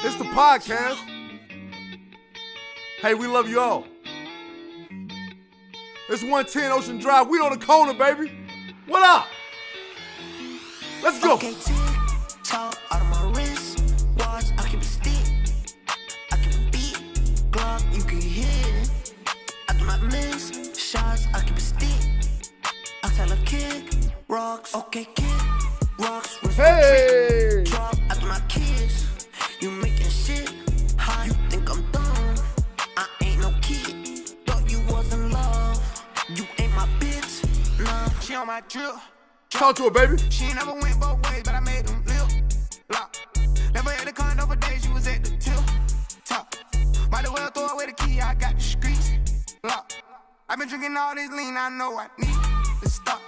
It's the podcast. Hey, we love you all. It's 110 Ocean Drive. We on the corner, baby. What up? Let's go. Okay, talk out of my wrist. Watch, I keep a stick. I keep a beat. Glock, you can hear it. After my miss shots, I keep a stick. I tell a kick, rocks. Okay, kick, rocks. Hey. Drop after my kiss. You making shit hot. You think I'm dumb? I ain't no kid. Thought you was in love. You ain't my bitch. Nah, she on my drip. Talk to her, baby. She never went both ways, but I made them lip lock. Never had a condo for days, she was at the tip top. Might as well throw away the key, I got the streets locked. I've been drinking all this lean, I know I need to stop.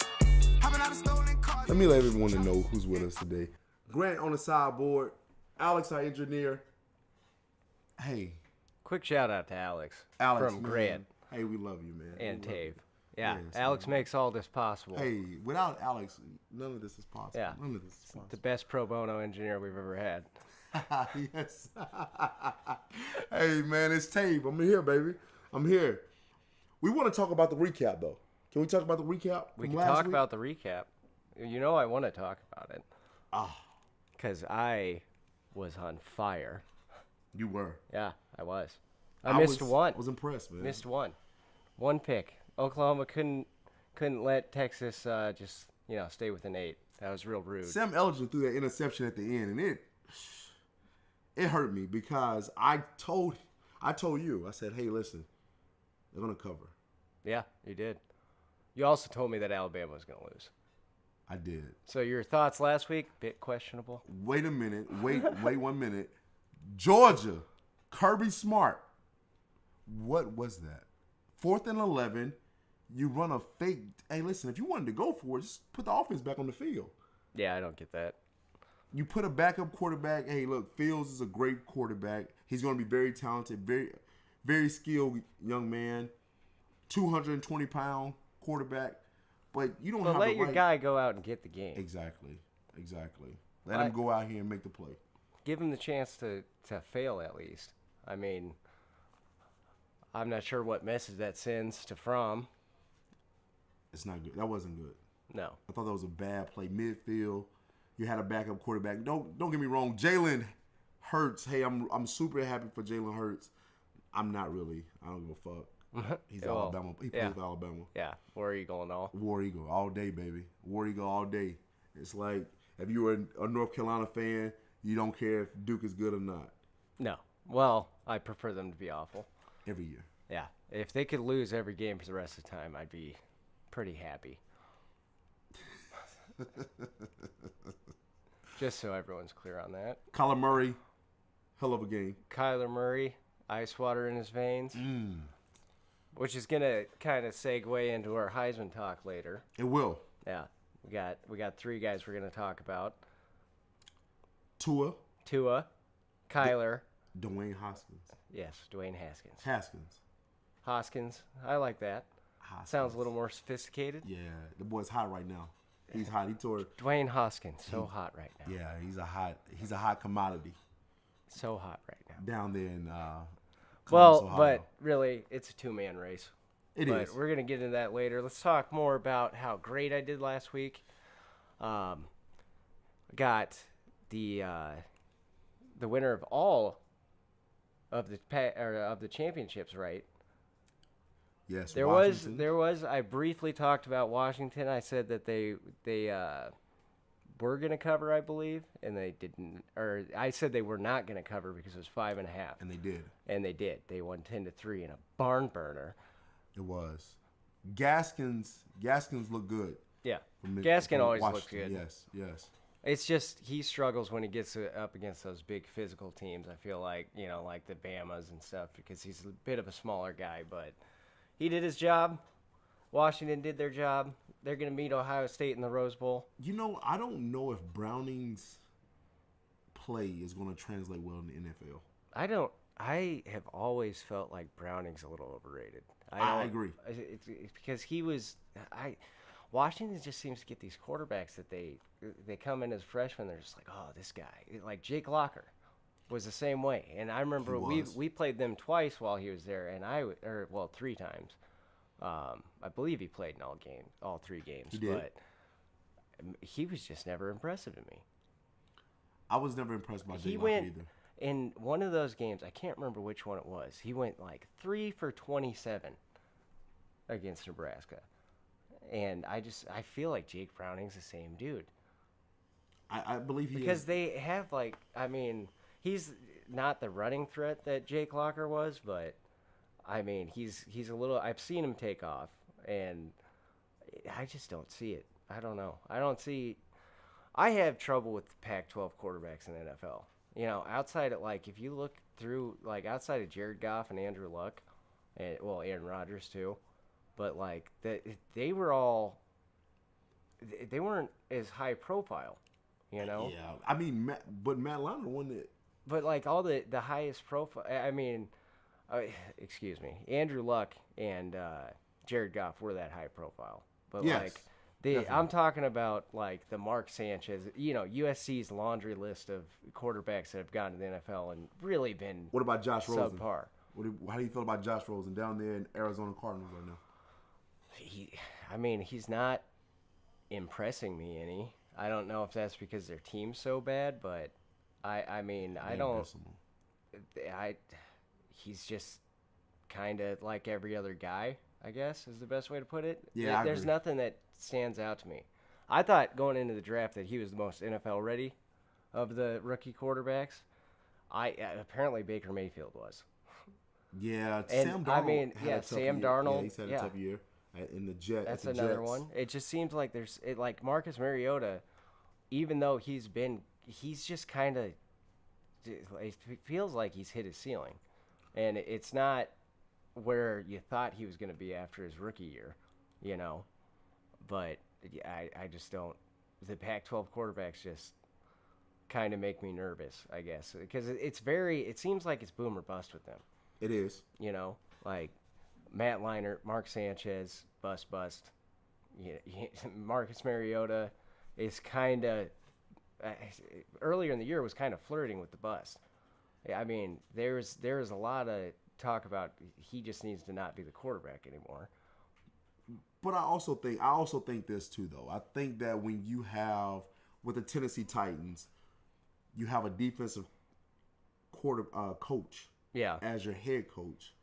Hopping out of stolen cars. Let me let everyone know who's with us today. Grant on the sideboard. Alex, our engineer. Hey. Quick shout out to Alex, Alex from man. Grant Hey, we love you, man. and We love Tave. you. Yeah, Yes, Alex man. makes all this possible. Hey, without Alex, none of this is possible. Yeah. None of this is The possible. best pro bono engineer we've ever had. Yes. Hey, man, it's Tave. I'm here, baby. I'm here. We want to talk about the recap, though. Can we talk about the recap? We from can last talk week? about the recap. You know I want to talk about it. Because I was on fire. You were. Yeah, I was. I missed one. I was impressed, man. Missed one. One pick. Oklahoma couldn't let Texas just, stay within 8. That was real rude. Sam Elgin threw that interception at the end, and it hurt me because I told you, I said, hey, listen, they're gonna cover. Yeah, you did. You also told me that Alabama was going to lose. I did. So your thoughts last week, bit questionable. Wait a minute. Wait 1 minute. Georgia, Kirby Smart. What was that? 4th and 11. You run a fake. Hey, listen, if you wanted to go for it, just put the offense back on the field. Yeah, I don't get that. You put a backup quarterback. Hey, look, Fields is a great quarterback. He's going to be very talented, very, very skilled young man. 220-pound quarterback. But you don't But have let the your right. guy go out and get the game. Exactly. Let him go out here and make the play. Give him the chance to fail at least. I mean, I'm not sure what message that sends to Fromm. It's not good. That wasn't good. No. I thought that was a bad play. Midfield, you had a backup quarterback. Don't get me wrong. Jalen Hurts. Hey, I'm super happy for Jalen Hurts. I'm not really. I don't give a fuck. He's Well, Alabama. He plays for Alabama. Yeah. War Eagle and all. War Eagle all day, baby. War Eagle all day. It's like if you were a North Carolina fan, you don't care if Duke is good or not. No. Well, I prefer them to be awful. Every year. Yeah. If they could lose every game for the rest of the time, I'd be pretty happy. Just so everyone's clear on that. Kyler Murray, hell of a game. Kyler Murray, ice water in his veins. Which is going to kind of segue into our Heisman talk later. It will. Yeah. We got 3 guys we're going to talk about. Tua, Kyler. Dwayne Hoskins. Yes, Dwayne Haskins. Haskins. I like that. Hoskins. Sounds a little more sophisticated. Yeah, the boy's hot right now. He's hot. He tore. Dwayne Hoskins, so hot right now. Yeah, he's a hot commodity So hot right now. down there in. Well, Columbus, Ohio. but really, it's a 2-man race. It But is. we're going to get into that later. Let's talk more about how great I did last week. Got the winner of all of the championships right. Yes, There Washington. was. I briefly talked about Washington. I said that they were going to cover, I believe, and they didn't. Or I said they were not going to cover because it was 5.5, and they did. and they did. They won 10-3 in a barn burner. It was. Gaskins looked good. Yeah, from Gaskin always looks Washington. good. Yes. It's just he struggles when he gets up against those big physical teams. I feel like like the Bamas and stuff, because he's a bit of a smaller guy, but he did his job. Washington did their job. They're going to meet Ohio State in the Rose Bowl. I don't know if Browning's play is going to translate well in the NFL. I have always felt like Browning's a little overrated. I agree. It's because he was. Washington just seems to get these quarterbacks that they come in as freshmen. They're just like, oh, this guy, like Jake Locker. was the same way. And I remember we played them twice while he was there, and 3 times. I believe he played in all 3 games. He did. But he was just never impressive to me. I was never impressed by He Jake went Locker either. in one of those games. I can't remember which one it was. He went like 3 for 27 against Nebraska, and I feel like Jake Browning's the same dude. I believe he Because is. they have he's not the running threat that Jake Locker was, but he's a little. I've seen him take off, and I just don't see it. I don't know. I have trouble with the Pac-12 quarterbacks in the NFL. Outside of if you look through outside of Jared Goff and Andrew Luck, and Aaron Rodgers too, but they weren't as high profile. Yeah, I mean, Matt Leinart won it. But all the highest profile, excuse me, Andrew Luck and Jared Goff were that high profile. But Yes, I'm talking about the Mark Sanchez, USC's laundry list of quarterbacks that have gone to the NFL and really been What about Josh Rosen? subpar. How do you feel about Josh Rosen down there in Arizona Cardinals right now? He's not impressing me any. I don't know if that's because their team's so bad, but I don't. He's just kind of like every other guy, I guess, is the best way to put it. Yeah, There's nothing that stands out to me. I thought going into the draft that he was the most NFL ready of the rookie quarterbacks. Apparently Baker Mayfield was. Yeah, And, Sam Darnold. Sam Darnold. Yeah, he's had a tough year in the Jets. That's another one. It just seems like Marcus Mariota, even though he's just kind of, it feels like he's hit his ceiling, and it's not where you thought he was going to be after his rookie year, But I just don't. The Pac-12 quarterbacks just kind of make me nervous, I guess, because it seems like it's boom or bust with them. It is. Matt Leinart, Mark Sanchez, bust. Marcus Mariota is kind of earlier in the year was kind of flirting with the bust. There's a lot of talk about he just needs to not be the quarterback anymore. But I also think this too, though. I think that when you have with the Tennessee Titans, you have a defensive coach, as your head coach.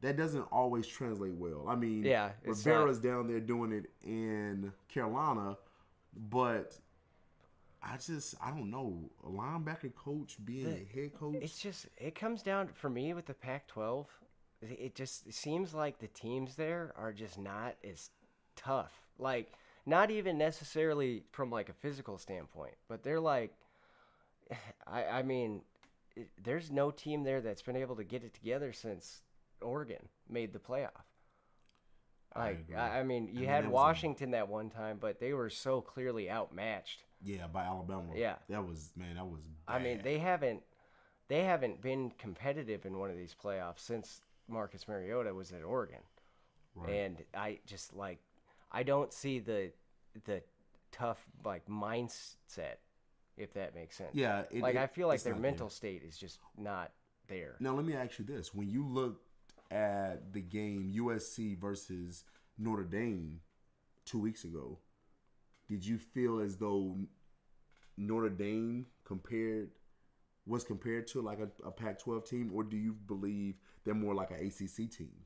That doesn't always translate well. Rivera's down there doing it in Carolina, but I don't know. A linebacker coach being a head coach. It comes down for me with the Pac-12. It just seems like the teams there are just not as tough. Not even necessarily from a physical standpoint, but they're there's no team there that's been able to get it together since Oregon made the playoff. You had Washington that one time, but they were so clearly outmatched. Yeah, by Alabama. Yeah, that was bad. They haven't been competitive in one of these playoffs since Marcus Mariota was at Oregon, right. And I don't see the tough mindset, if that makes sense. Yeah, I feel like their mental state is just not there. Now let me ask you this: when you look at the game USC versus Notre Dame 2 weeks ago, did you feel as though Notre Dame was compared to a Pac-12 team, or do you believe they're more like an ACC team?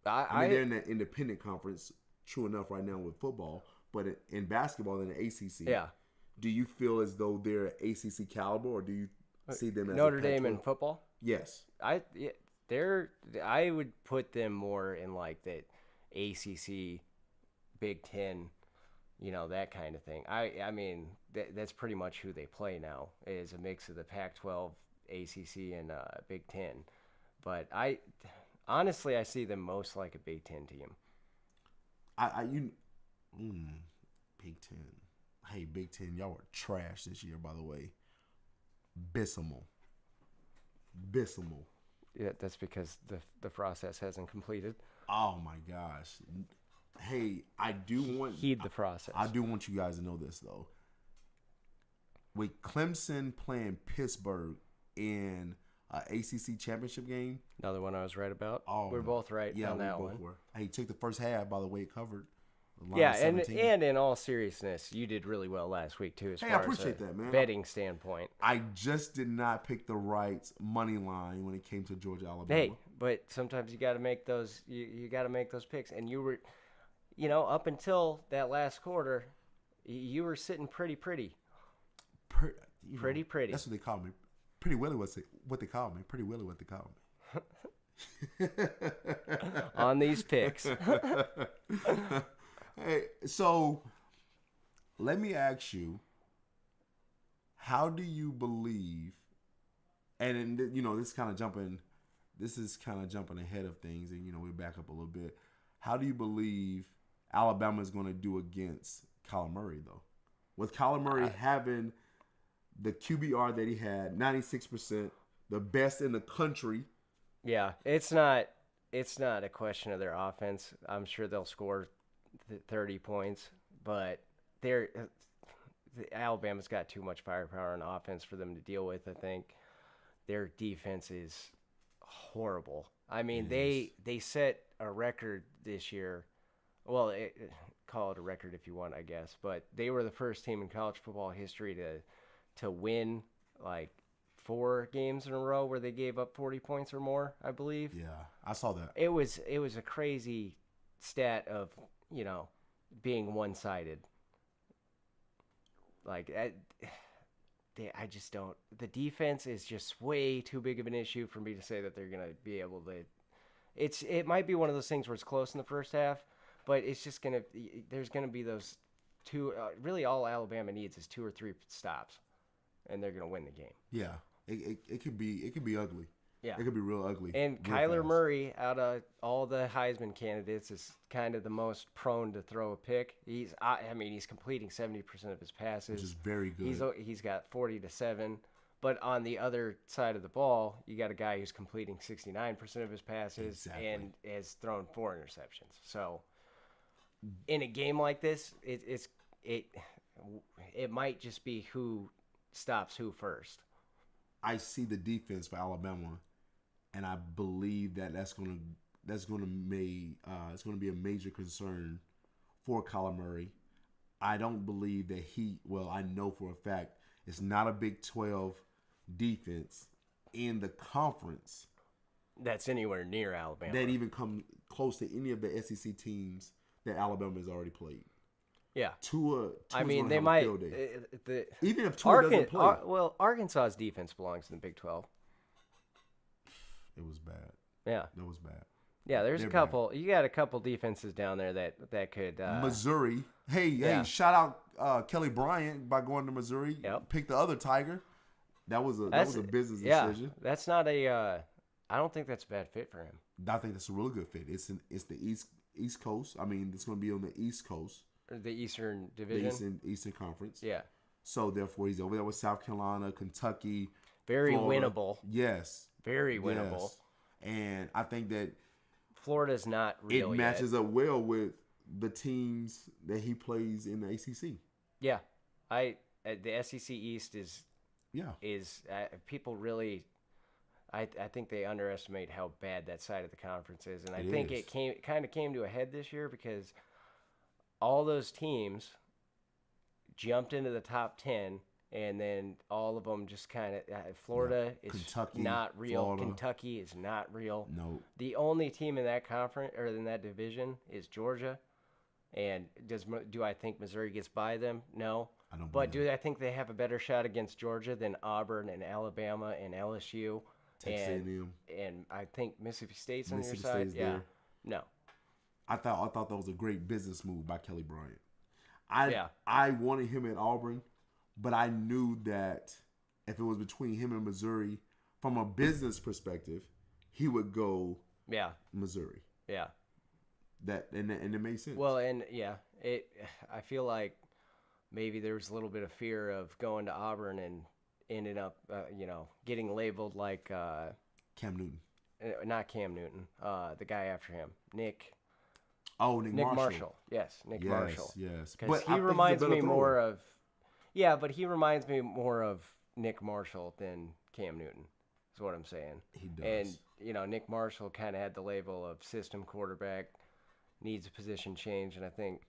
They're in the independent conference, true enough, right now with football, but in basketball, in the ACC. Yeah. Do you feel as though they're ACC caliber, or do you see them as Notre Dame in football? Yes. I would put them more in the ACC, Big Ten, that kind of thing. That's pretty much who they play now, is a mix of the Pac-12, ACC, and Big Ten. But honestly, I see them most like a Big Ten team. Big Ten. Hey, Big Ten, y'all were trash this year, by the way. Abysmal. Yeah, that's because the process hasn't completed. Oh my gosh. Hey, heed the process. I do want you guys to know this though. With Clemson playing Pittsburgh in ACC championship game. Another one I was right about. Oh, We're both right on that one. Were. Hey, took the first half, by the way, it covered. Yeah, and in all seriousness, you did really well last week, too, as I far appreciate as a that, man. betting standpoint. I just did not pick the right money line when it came to Georgia, Alabama. Hey, but sometimes you got to make those. You got to make those picks, and you were, up until that last quarter, you were sitting pretty. Pretty. That's what they call me. Pretty Willie was what they call me. Pretty Willie what they call me. On these picks. Hey, so let me ask you, how do you believe, and this is kind of jumping ahead of things, and we back up a little bit. How do you believe Alabama is going to do against Kyler Murray, though? With Kyler Murray having the QBR that he had, 96%, the best in the country. Yeah, it's not a question of their offense. I'm sure they'll score 30 points, but Alabama's got too much firepower on offense for them to deal with. I think their defense is horrible. I mean, they set a record this year. Well, call it a record if you want, I guess, but they were the first team in college football history to win like 4 games in a row where they gave up 40 points or more, I believe. Yeah, I saw that. It was a crazy stat of, being one-sided. Like, I just don't. The defense is just way too big of an issue for me to say that they're going to be able to. It might be one of those things where it's close in the first half, but it's just going to. There's going to be those 2. Really, all Alabama needs is 2 or 3 stops, and they're going to win the game. Yeah, it could be ugly. Yeah, it could be real ugly. And Kyler Murray, out of all the Heisman candidates, is kind of the most prone to throw a pick. He's completing 70% of his passes, which is very good. He's got 40-7. But on the other side of the ball, you got a guy who's completing 69% of his passes and has thrown 4 interceptions. So, in a game like this, it might just be who stops who first. I see the defense for Alabama, and I believe that's going to be a major concern for Kyler Murray. I don't believe that I know for a fact it's not a Big 12 defense in the conference that's anywhere near Alabama that even come close to any of the SEC teams that Alabama has already played. Yeah, Tua they might. Even if Tua doesn't play, Arkansas's defense belongs in the Big 12. It was bad. Yeah, that was bad. Yeah, there's a couple. Bad. You got a couple defenses down there that could. Missouri. Hey! Shout out Kelly Bryant by going to Missouri. Yep. Pick the other Tiger. That was a business decision. That's not a. I don't think that's a bad fit for him. I think that's a really good fit. It's the East Coast. I mean, it's going to be on the East Coast. The Eastern Division. The Eastern Conference. Yeah. So therefore, he's over there with South Carolina, Kentucky. Very Florida. winnable. Yes. Very winnable. Yes. And I think that Florida's not real it matches up well with the teams that he plays in the ACC. Yeah. The SEC East is people really I think they underestimate how bad that side of the conference is, and I think it kind of came to a head this year because all those teams jumped into the top 10, and then all of them just kind of Florida is Kentucky, not real. Florida. Kentucky is not real. No. The only team in that conference or in that division is Georgia. And do I think Missouri gets by them? No. I don't. But do I think they have a better shot against Georgia than Auburn and Alabama and LSU? Texas A&M. And I think Mississippi State's on your side. State's there. No. I thought that was a great business move by Kelly Bryant. I wanted him at Auburn, but I knew that if it was between him and Missouri, from a business perspective, he would go Missouri. Yeah. And it made sense. Well, I feel like maybe there was a little bit of fear of going to Auburn and ended up, getting labeled like Cam Newton. Not Cam Newton. The guy after him, Nick. Oh, Nick Marshall. Yes, Nick Marshall. Yes, because he reminds me more of. Yeah, but he reminds me more of Nick Marshall than Cam Newton. Is what I'm saying. He does. And Nick Marshall kind of had the label of system quarterback, needs a position change, and I think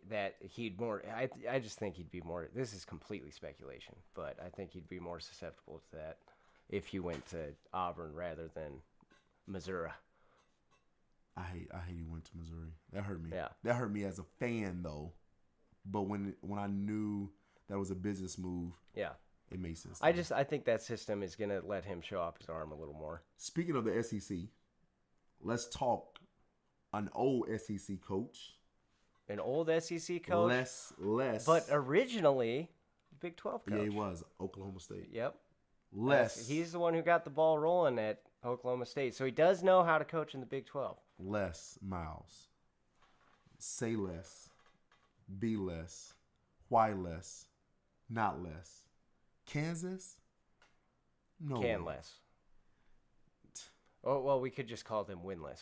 that he'd more. I just think he'd be more. This is completely speculation, but I think he'd be more susceptible to that if he went to Auburn rather than Missouri. I hate he went to Missouri. That hurt me. Yeah. That hurt me as a fan though. But when I knew that was a business move, Yeah. it made sense. I think that system is gonna let him show off his arm a little more. Speaking of the SEC, let's talk an old SEC coach. An old SEC coach, Less. but originally Big 12 coach. Yeah, he was Oklahoma State. Yep. Less. He's the one who got the ball rolling at Oklahoma State, so he does know how to coach in the Big 12. Less, Miles. Say less. Be less. Why less? Not less. Kansas? No. Can less. Oh well, we could just call them winless.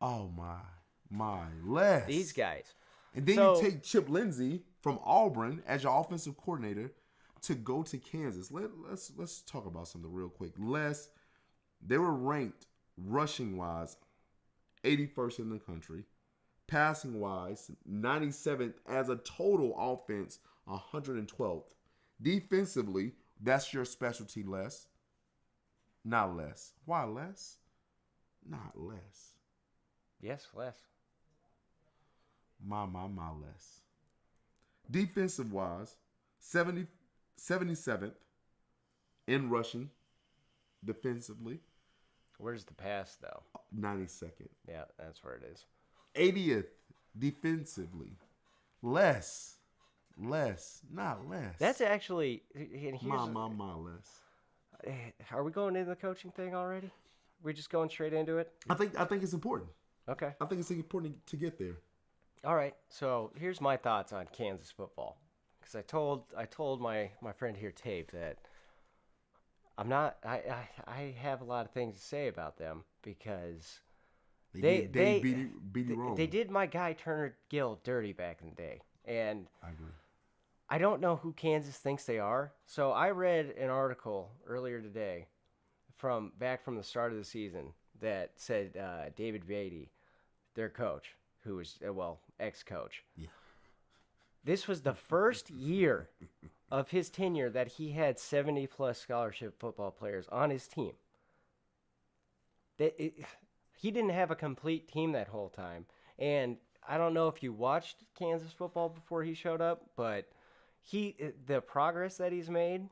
Oh my, less. These guys. And then you take Chip Lindsey from Auburn as your offensive coordinator to go to Kansas. Let's talk about something real quick. They were ranked rushing wise 81st in the country, passing wise 97th as a total offense 112th. Defensively, that's your specialty. Not less. Why less? Not less. Yes, less. My less. Defensive wise, 77th in rushing defensively. Where's the pass though? 92nd. Yeah, that's where it is. 80th defensively. Less, not less. That's actually. And here's, my less. Are we going into the coaching thing already? We're just going straight into it. I think it's important. Okay. I think it's important to get there. All right. So here's my thoughts on Kansas football, because I told my friend here, Tave, that I'm not. I have a lot of things to say about them because they beat you wrong. They did my guy Turner Gill dirty back in the day, and I agree. I don't know who Kansas thinks they are. So I read an article earlier today from the start of the season that said David Beatty, their coach, who was ex-coach. Yeah. This was the first year of his tenure that he had 70-plus scholarship football players on his team. He didn't have a complete team that whole time. And I don't know if you watched Kansas football before he showed up, but the progress that he's made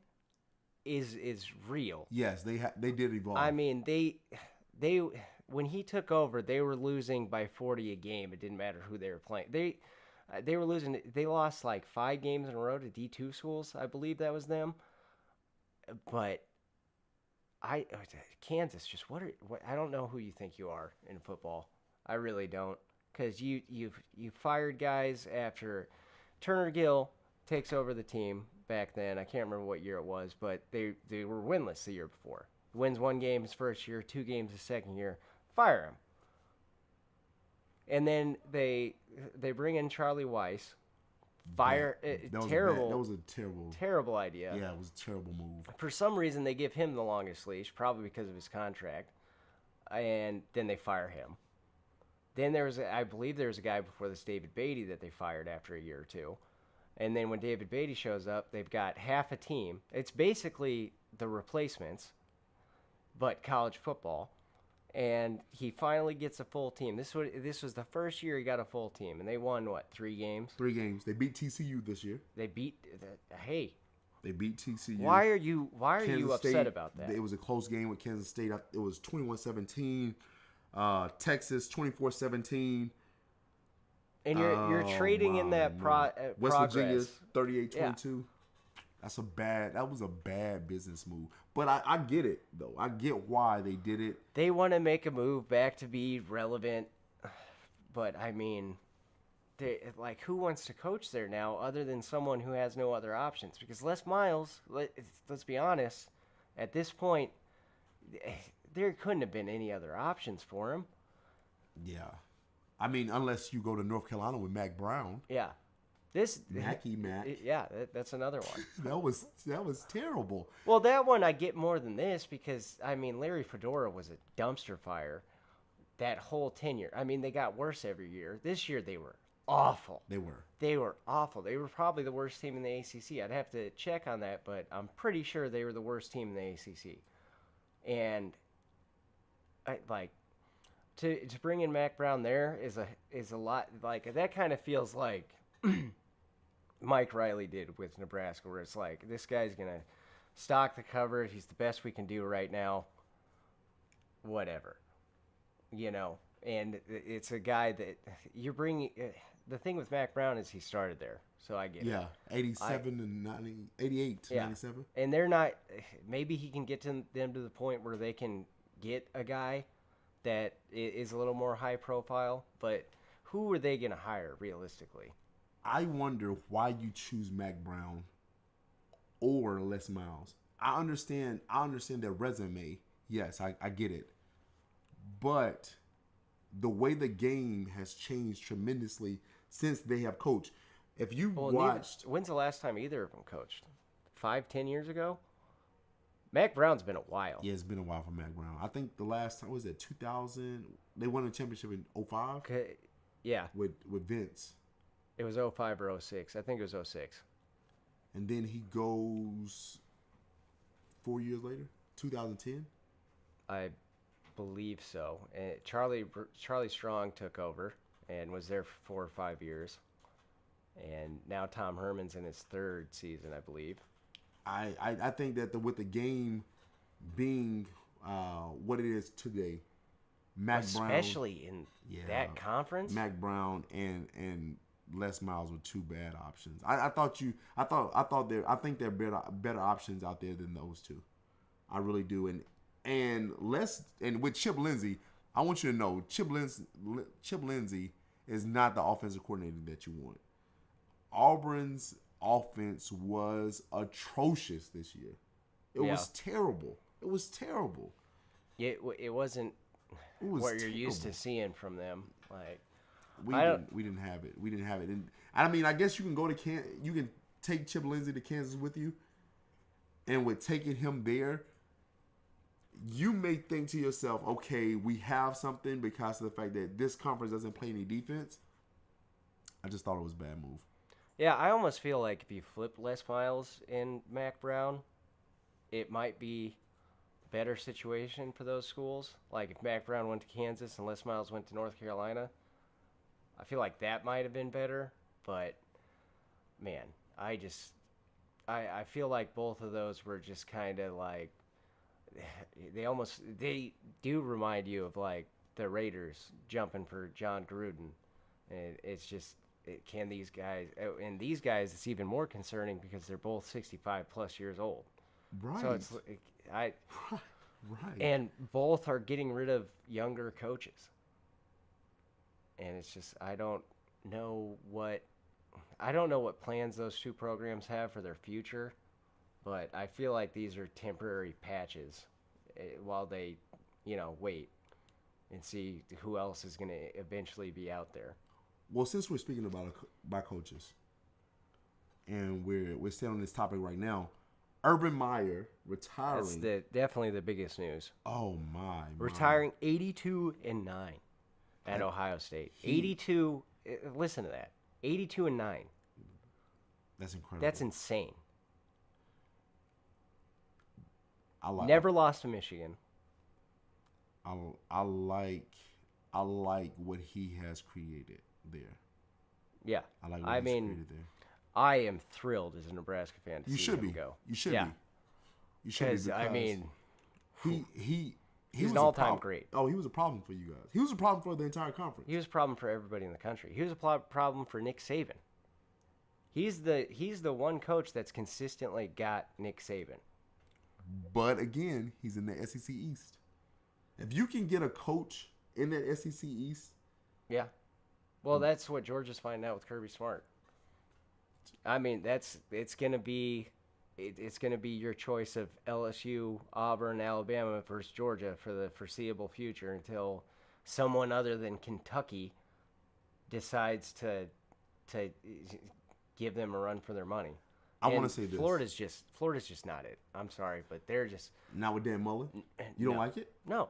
is real. Yes, they did evolve. I mean, they when he took over, they were losing by 40 a game. It didn't matter who they were playing. They were losing. They lost like 5 games in a row to D2 schools. I believe that was them. But Kansas, just what I don't know who you think you are in football. I really don't, because you fired guys after Turner Gill takes over the team back then. I can't remember what year it was, but they were winless the year before. Wins 1 game his first year, 2 games his second year. Fire him. And then they bring in Charlie Weiss. Fire. Terrible. That was a terrible idea. Yeah, it was a terrible move. For some reason, they give him the longest leash, probably because of his contract, and then they fire him. Then I believe there was a guy before this, David Beatty, that they fired after a year or two. And then when David Beatty shows up, they've got half a team. It's basically the replacements, but college football. And he finally gets a full team. This was the first year he got a full team, and they won 3 games? 3 games. They beat TCU this year. They beat. They beat TCU. Why are you upset State, about that? It was a close game with Kansas State. It was 21-17. Texas 24-17. And you're trading in that West progress. Virginia 38-22. Yeah. That was a bad business move. But I get it though. I get why they did it. They want to make a move back to be relevant, but I mean, who wants to coach there now other than someone who has no other options? Because Les Miles, let's be honest, at this point, there couldn't have been any other options for him. Yeah. I mean, unless you go to North Carolina with Mac Brown. Yeah. Mackey Mac. Yeah, that's another one. that was terrible. Well, that one I get more than this because, I mean, Larry Fedora was a dumpster fire that whole tenure. I mean, they got worse every year. This year they were awful. They were. They were awful. They were probably the worst team in the ACC. I'd have to check on that, but I'm pretty sure they were the worst team in the ACC. And to bring in Mac Brown there is a lot. Like, that kind of feels like Mike Riley did with Nebraska, where it's like, this guy's gonna stock the cover. He's the best we can do right now. Whatever, And it's a guy that you're bringing. The thing with Mac Brown is he started there, so I get it. Yeah, 87 and 90, 88 to 97. And they're not. Maybe he can get them to the point where they can get a guy that is a little more high profile. But who are they going to hire realistically? I wonder why you choose Mac Brown or Les Miles. I understand their resume. Yes, I get it. But the way the game has changed tremendously since they have coached. If you watched... When's the last time either of them coached? 5-10 years ago? Mac Brown's been a while. Yeah, it's been a while for Mac Brown. I think the last time, was it 2000? They won a championship in 05? Okay. Yeah. With Vince. It was 05 or 06. I think it was 06. And then he goes 4 years later, 2010? I believe so. And Charlie Strong took over and was there for 4 or 5 years. And now Tom Herman's in his third season, I believe. I think that with the game being what it is today, Mac Brown, especially in that conference, Mac Brown and Les Miles were two bad options. I think there are better options out there than those two. I really do. And with Chip Lindsey, I want you to know Chip Lindsey is not the offensive coordinator that you want. Auburn's offense was atrocious this year. It was terrible. It was terrible. It wasn't what you're used to seeing from them. Like we didn't have it. We didn't have it. And I mean, I guess you can go to you can take Chip Lindsey to Kansas with you, and with taking him there, you may think to yourself, okay, we have something because of the fact that this conference doesn't play any defense. I just thought it was a bad move. Yeah, I almost feel like if you flip Les Miles and Mac Brown, it might be a better situation for those schools. Like if Mac Brown went to Kansas and Les Miles went to North Carolina, I feel like that might have been better. But, man, I feel like both of those were just kind of like, they do remind you of like the Raiders jumping for John Gruden. And it's just, can these guys, and these guys, it's even more concerning because they're both 65 plus years old. Right. So it's right. And both are getting rid of younger coaches. And it's just, I don't know what plans those two programs have for their future, but I feel like these are temporary patches while they, wait and see who else is going to eventually be out there. Well, since we're speaking about coaches, and we're staying on this topic right now, Urban Meyer retiring. That's definitely the biggest news. Oh my! Retiring 82-9 at Ohio State. 82. Listen to that. 82-9. That's incredible. That's insane. Never lost to Michigan. I like what he has created there. Yeah. I like what he's created there. I am thrilled as a Nebraska fan to see him go. You should be. You should be. Because I mean, he's an all-time great. Oh, he was a problem for you guys. He was a problem for the entire conference. He was a problem for everybody in the country. He was a problem for Nick Saban. He's the one coach that's consistently got Nick Saban. But again, he's in the SEC East. If you can get a coach in that SEC East, yeah. Well, that's what Georgia's finding out with Kirby Smart. I mean, it's gonna be your choice of LSU, Auburn, Alabama versus Georgia for the foreseeable future until someone other than Kentucky decides to give them a run for their money. I want to say this. Florida's just not it. I'm sorry, but they're just Not with Dan Mullen? You don't like it? no,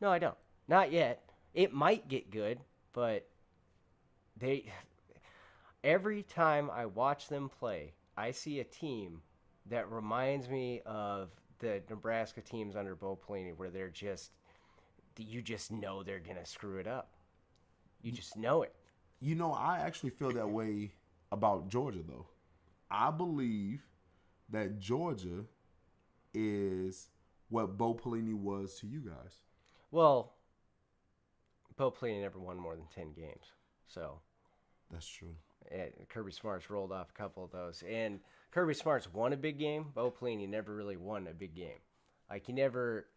I don't. Not yet. It might get good, but every time I watch them play, I see a team that reminds me of the Nebraska teams under Bo Pelini, where you just know they're gonna screw it up. You just know it. You know, I actually feel that way about Georgia, though. I believe that Georgia is what Bo Pelini was to you guys. Well, Bo Pelini never won more than 10 games, so That's true. Kirby Smart's rolled off a couple of those. And Kirby Smart's won a big game. Bo Pelini never really won a big game. Like, he never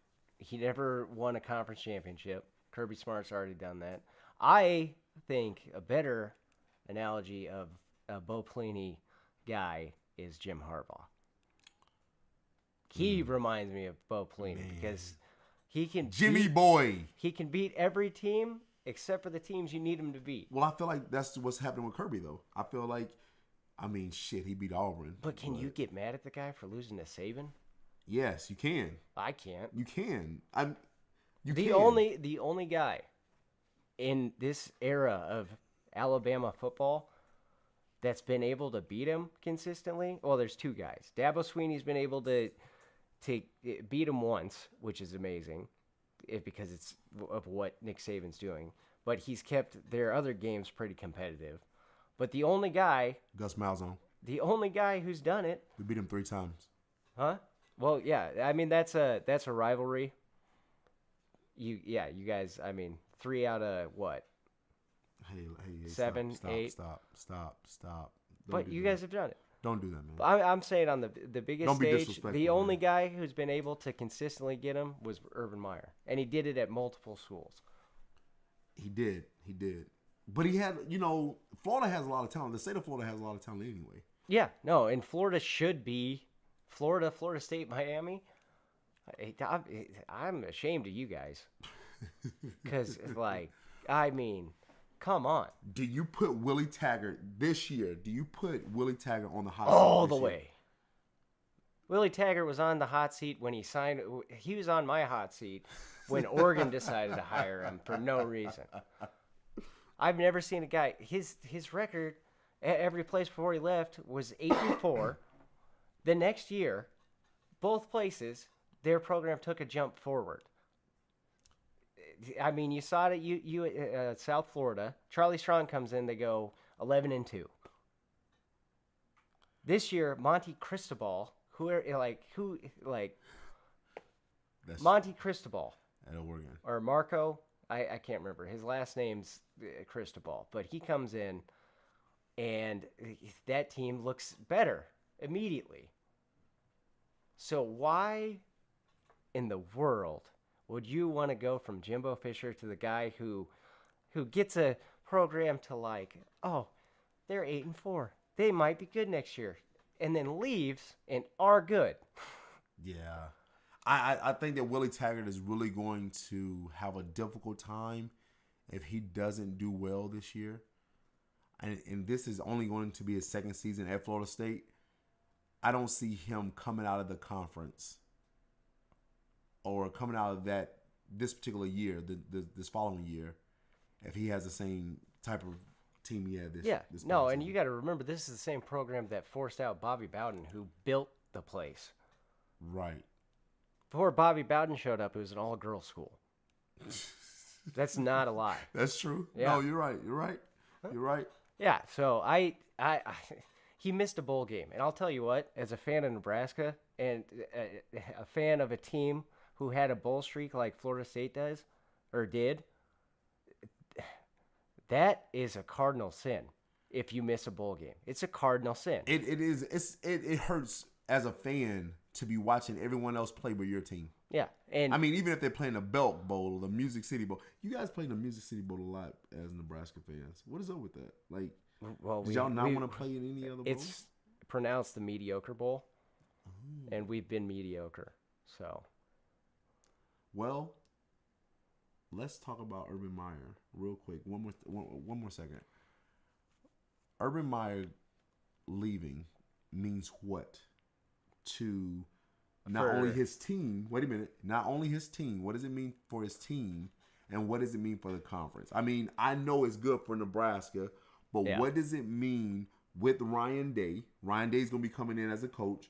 won a conference championship. Kirby Smart's already done that. I think a better analogy of a Bo Pelini guy is Jim Harbaugh. He reminds me of Bo Pelini because he can Boy. He can beat every team except for the teams you need him to beat. Well, I feel like that's what's happening with Kirby, though. I feel like, shit, he beat Auburn. But can you get mad at the guy for losing to Saban? Yes, you can. I can't. You can. The only guy in this era of Alabama football that's been able to beat him consistently. Well, there's two guys. Dabo Swinney's been able to beat him once, which is amazing, because it's of what Nick Saban's doing. But he's kept their other games pretty competitive. But the only guy, Gus Malzahn. the only guy who's done it, We beat him 3 times. huh? Well, yeah. I mean, that's a rivalry. You guys. 3 out of what? Hey, 7, stop, 8. Stop. Don't But do you that. guys have done it. Don't do that, man. I'm saying on the biggest Don't be stage, disrespectful, the only man. guy who's been able to consistently get him was Urban Meyer, and he did it at multiple schools. He did. But he had, Florida has a lot of talent. The state of Florida has a lot of talent anyway. Yeah, no, and Florida should be Florida State, Miami. I'm ashamed of you guys because, come on, Do you put Willie Taggart this year? Do you put Willie Taggart on the hot seat all this the year? way. Willie Taggart was on the hot seat when he signed. He was on my hot seat when Oregon decided to hire him for no reason. I've never seen a guy. His record at every place before he left was 8-4. The next year, both places, their program took a jump forward. You saw it at South Florida. Charlie Strong comes in. They go 11-2. This year, Monty Cristobal, That's Monty Cristobal at Oregon. or Marco, I can't remember. His last name's Cristobal, but he comes in, and that team looks better immediately. So why in the world would you want to go from Jimbo Fisher to the guy who gets a program to they're 8-4. They might be good next year, and then leaves and are good. Yeah. I think that Willie Taggart is really going to have a difficult time if he doesn't do well this year. And this is only going to be his second season at Florida State. I don't see him coming out of the conference or coming out of this particular year, this following year, if he has the same type of team he had this. Yeah, this no, past and season. you got to remember this is the same program that forced out Bobby Bowden, who built the place. Right. Before Bobby Bowden showed up, it was an all-girls school. That's not a lie. That's true. Yeah. No, you're right. Yeah, so he missed a bowl game, and I'll tell you what, as a fan of Nebraska and a fan of a team who had a bowl streak like Florida State does or did, that is a cardinal sin. If you miss a bowl game, it's a cardinal sin. It is. It hurts as a fan to be watching everyone else play with your team. Yeah, and even if they're playing the Belk Bowl or the Music City Bowl, you guys play the Music City Bowl a lot as Nebraska fans. What is up with that? Did y'all not want to play in any other bowls? It's pronounced the Mediocre Bowl, and we've been mediocre. So, well, let's talk about Urban Meyer real quick. One more second. Urban Meyer leaving means what to not only his team? Wait a minute. Not only his team. What does it mean for his team, and what does it mean for the conference? I mean, I know it's good for Nebraska, but what does it mean with Ryan Day? Ryan Day's going to be coming in as a coach.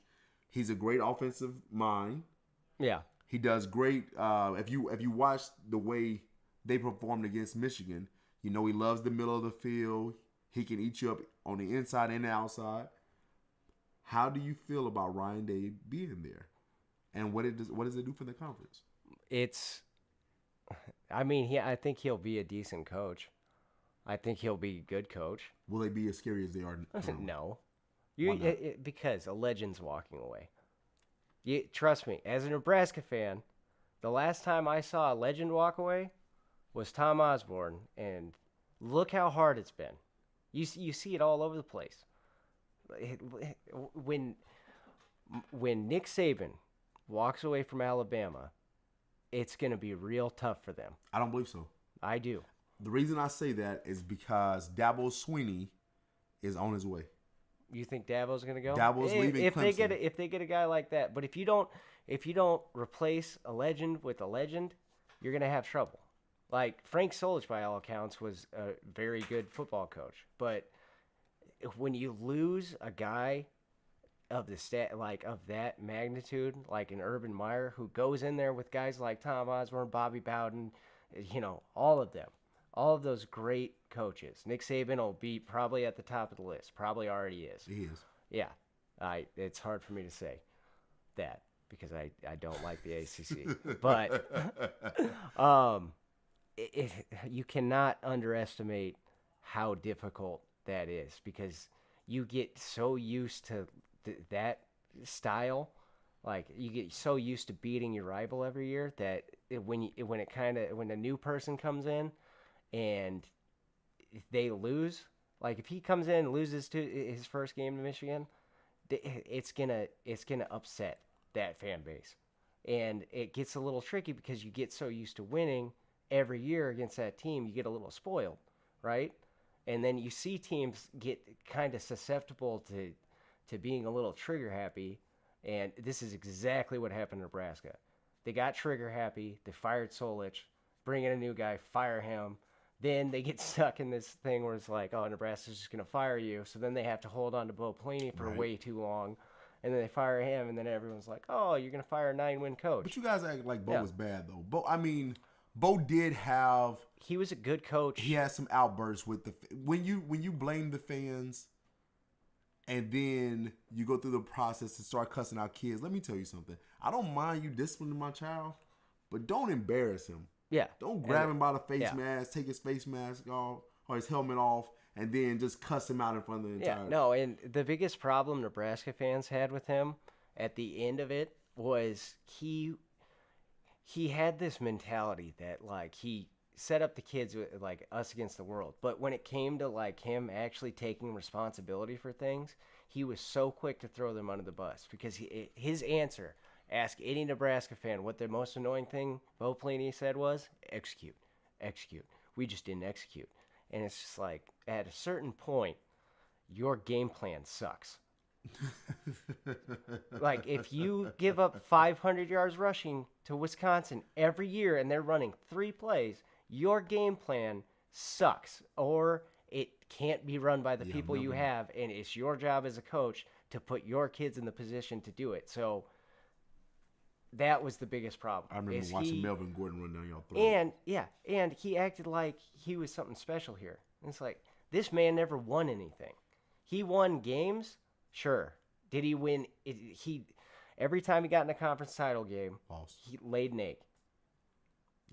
He's a great offensive mind. Yeah. He does great. If you watch the way they performed against Michigan, you know he loves the middle of the field. He can eat you up on the inside and the outside. How do you feel about Ryan Day being there, and what does it do for the conference? I think he'll be a decent coach. I think he'll be a good coach. Will they be as scary as they are? No, because a legend's walking away. Trust me, as a Nebraska fan, the last time I saw a legend walk away was Tom Osborne, and look how hard it's been. You see it all over the place. When Nick Saban walks away from Alabama, it's going to be real tough for them. I don't believe so. I do. The reason I say that is because Dabo Swinney is on his way. You think Dabo's going to go? Dabo's leaving Clemson. If they get a guy like that, but if you don't replace a legend with a legend, you're going to have trouble. Like Frank Solich, by all accounts, was a very good football coach, but when you lose a guy of of that magnitude, like an Urban Meyer, who goes in there with guys like Tom Osborne, Bobby Bowden, all of those great coaches. Nick Saban will be probably at the top of the list. Probably already is. He is. Yeah. It's hard for me to say that because I don't like the ACC. But you cannot underestimate how difficult that is because you get so used to that style. Like you get so used to beating your rival every year that when a new person comes in and they lose, like if he comes in and loses to his first game to Michigan, it's gonna upset that fan base, and it gets a little tricky because you get so used to winning every year against that team, you get a little spoiled, right? And then you see teams get kind of susceptible to being a little trigger happy, and this is exactly what happened in Nebraska. They got trigger happy, they fired Solich, bring in a new guy, fire him. Then they get stuck in this thing where it's like, oh, Nebraska's just going to fire you. So then they have to hold on to Bo Pelini for way too long. And then they fire him, and then everyone's like, oh, you're going to fire a 9-win coach. But you guys act like Bo was bad, though. Bo did have... He was a good coach. He had some outbursts with when you blame the fans and then you go through the process to start cussing out kids, let me tell you something. I don't mind you disciplining my child, but don't embarrass him. Yeah. Don't grab him by the face mask, take his face mask off or his helmet off, and then just cuss him out in front of the entire... Yeah, no, and the biggest problem Nebraska fans had with him at the end of it was he had this mentality that, like, he set up the kids with, like, us against the world. But when it came to, like, him actually taking responsibility for things, he was so quick to throw them under the bus because his answer... Ask any Nebraska fan what the most annoying thing Bo Pelini said was, execute. We just didn't execute. And it's just like, at a certain point, your game plan sucks. Like, if you give up 500 yards rushing to Wisconsin every year and they're running 3 plays, your game plan sucks. Or it can't be run by the people you have, and it's your job as a coach to put your kids in the position to do it. So... that was the biggest problem. I remember watching Melvin Gordon run down y'all throat. And he acted like he was something special here. And it's like, this man never won anything. He won games, sure. Did he win? Every time he got in a conference title game, he laid an egg.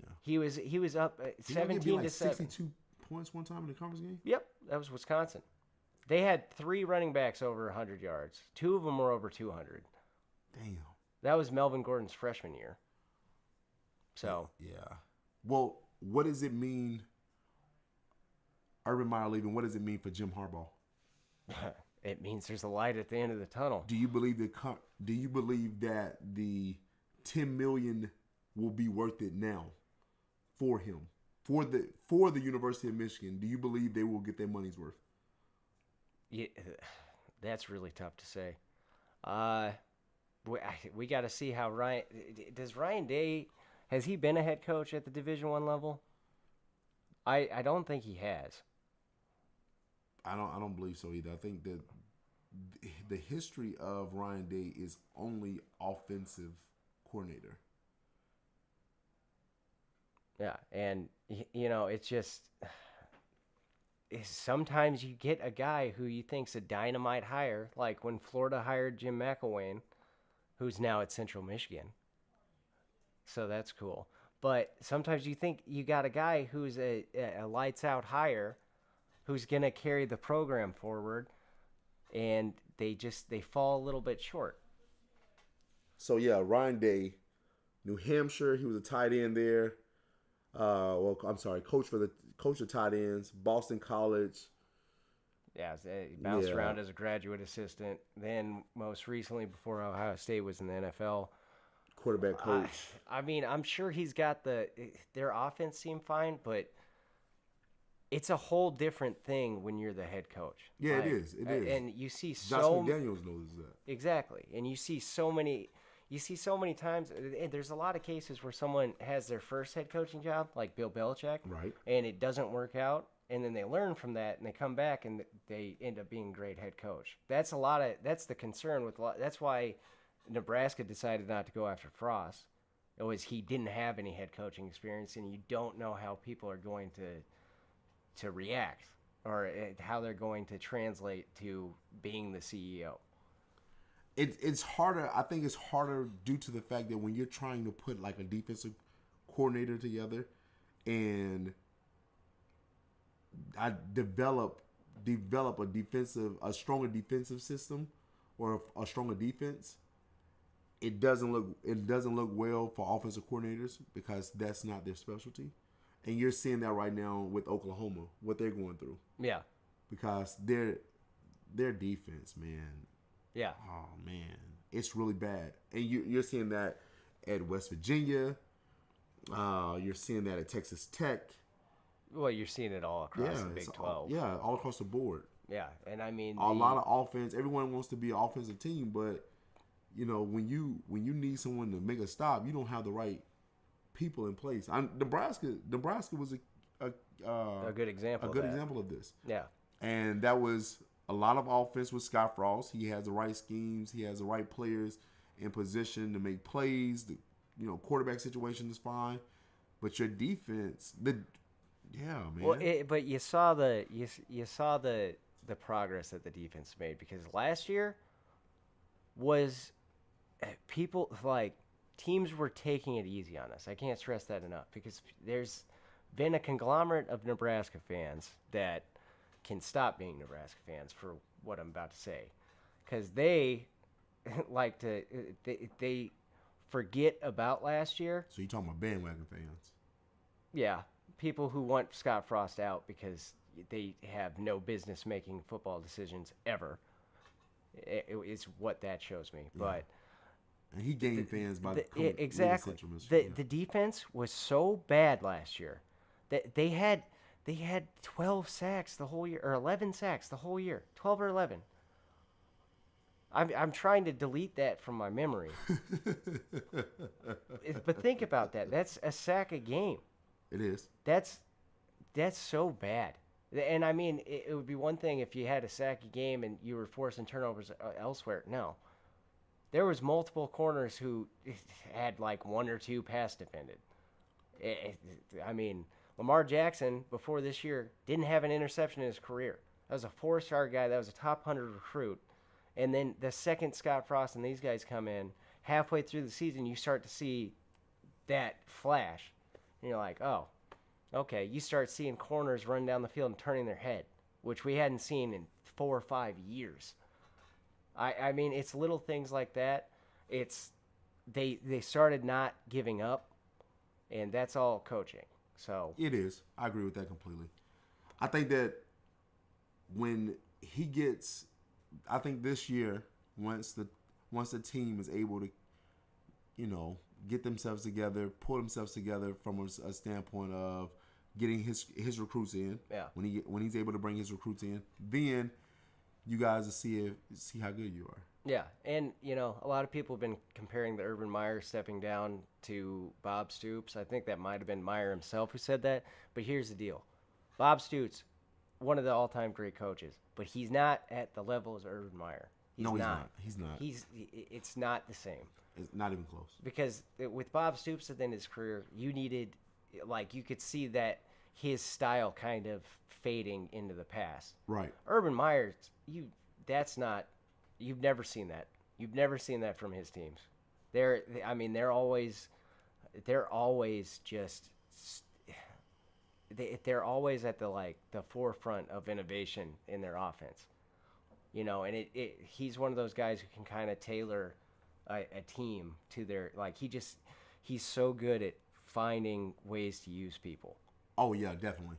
Yeah. He was up 17 to 7. 62 points one time in the conference game. Yep, that was Wisconsin. They had 3 running backs over 100 yards. 2 of them were over 200. Damn. That was Melvin Gordon's freshman year. So. Yeah. Well, what does it mean, Urban Meyer leaving, what does it mean for Jim Harbaugh? It means there's a light at the end of the tunnel. Do you believe that the $10 million will be worth it now for him? For the University of Michigan, do you believe they will get their money's worth? Yeah, that's really tough to say. We got to see how Ryan Day, has he been a head coach at the Division I level? I don't think he has. I don't believe so either. I think that the history of Ryan Day is only offensive coordinator. Yeah, and it's just sometimes you get a guy who you think's a dynamite hire, like when Florida hired Jim McElwain, who's now at Central Michigan. So that's cool. But sometimes you think you got a guy who's a lights out hire, who's gonna carry the program forward, and they fall a little bit short. So yeah, Ryan Day, New Hampshire. He was a tight end there. I'm sorry, coach of tight ends, Boston College. Yeah, he bounced around as a graduate assistant. Then most recently, before Ohio State, was in the NFL. Quarterback coach. I mean, I'm sure he's got their offense seemed fine, but it's a whole different thing when you're the head coach. Yeah, it is. It is. And you see Josh McDaniels knows that. Exactly, and you see so many times. And there's a lot of cases where someone has their first head coaching job, like Bill Belichick, right, and it doesn't work out, and then they learn from that, and they come back, and they end up being a great head coach. That's the concern with that's why Nebraska decided not to go after Frost. It was he didn't have any head coaching experience, and you don't know how people are going to react or how they're going to translate to being the CEO. It's harder. I think it's harder due to the fact that when you're trying to put like a defensive coordinator together, and I develop a stronger defensive system or a stronger defense. It doesn't look well for offensive coordinators because that's not their specialty, and you're seeing that right now with Oklahoma, what they're going through. Yeah, because their defense, man. Yeah. Oh man, it's really bad, and you're seeing that at West Virginia. You're seeing that at Texas Tech. Well, you're seeing it all across the Big 12. All across the board. Yeah, and I mean a lot of offense. Everyone wants to be an offensive team, but when you need someone to make a stop, you don't have the right people in place. Nebraska was a good example. A good example of this. Yeah, and that was a lot of offense with Scott Frost. He has the right schemes. He has the right players in position to make plays. The quarterback situation is fine, but your defense, man. Well, but you saw the progress that the defense made, because last year was people teams were taking it easy on us. I can't stress that enough, because there's been a conglomerate of Nebraska fans that can stop being Nebraska fans for what I'm about to say, because they they forget about last year. So you talking about bandwagon fans? Yeah, people who want Scott Frost out because they have no business making football decisions ever. It's what that shows me. Yeah. But and he gained fans by exactly. The defense was so bad last year that they had 12 sacks the whole year, or 11 sacks the whole year, 12 or 11. I'm trying to delete that from my memory. But think about that. That's a sack a game. It is. That's so bad. And I mean, it would be one thing if you had a sack a game and you were forcing turnovers elsewhere. No. There was multiple corners who had one or two pass defended. I mean, Lamar Jackson, before this year, didn't have an interception in his career. That was a 4-star guy. That was a top 100 recruit. And then the second Scott Frost and these guys come in, halfway through the season, you start to see that flash. And you're like, oh, okay. You start seeing corners run down the field and turning their head, which we hadn't seen in 4 or 5 years. I mean, it's little things like that. It's they started not giving up, and that's all coaching. So it is. I agree with that completely. I think that when he gets, I think this year, once the team is able to, get themselves together, pull themselves together from a standpoint of getting his recruits in. Yeah. When he's able to bring his recruits in, then you guys to see how good you are. Yeah, and a lot of people have been comparing the Urban Meyer stepping down to Bob Stoops. I think that might have been Meyer himself who said that. But here's the deal: Bob Stoops, one of the all-time great coaches, but he's not at the level as Urban Meyer. He's not. He's not. It's not the same. It's not even close. Because with Bob Stoops at the end of his career, you needed, you could see that his style kind of fading into the past. Right. Urban Meyer, you've never seen that. You've never seen that from his teams. They're always at the forefront of innovation in their offense. And he's one of those guys who can kind of tailor a team to their, he's so good at finding ways to use people. Oh yeah, definitely.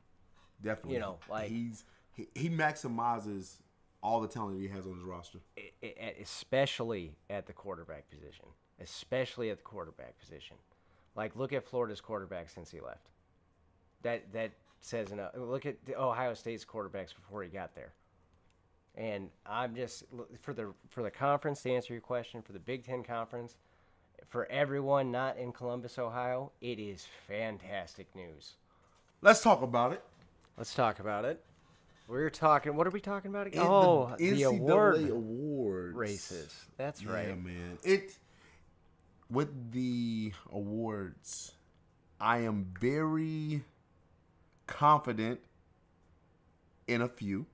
He maximizes all the talent he has on his roster. Especially at the quarterback position. Look at Florida's quarterback since he left. That says enough. Look at Ohio State's quarterbacks before he got there. And I'm just, for the conference, to answer your question, for the Big Ten Conference, for everyone not in Columbus, Ohio, it is fantastic news. Let's talk about it. We're talking, what are we talking about again? The award awards. races. That's right. Yeah, man. With the awards, I am very confident in a few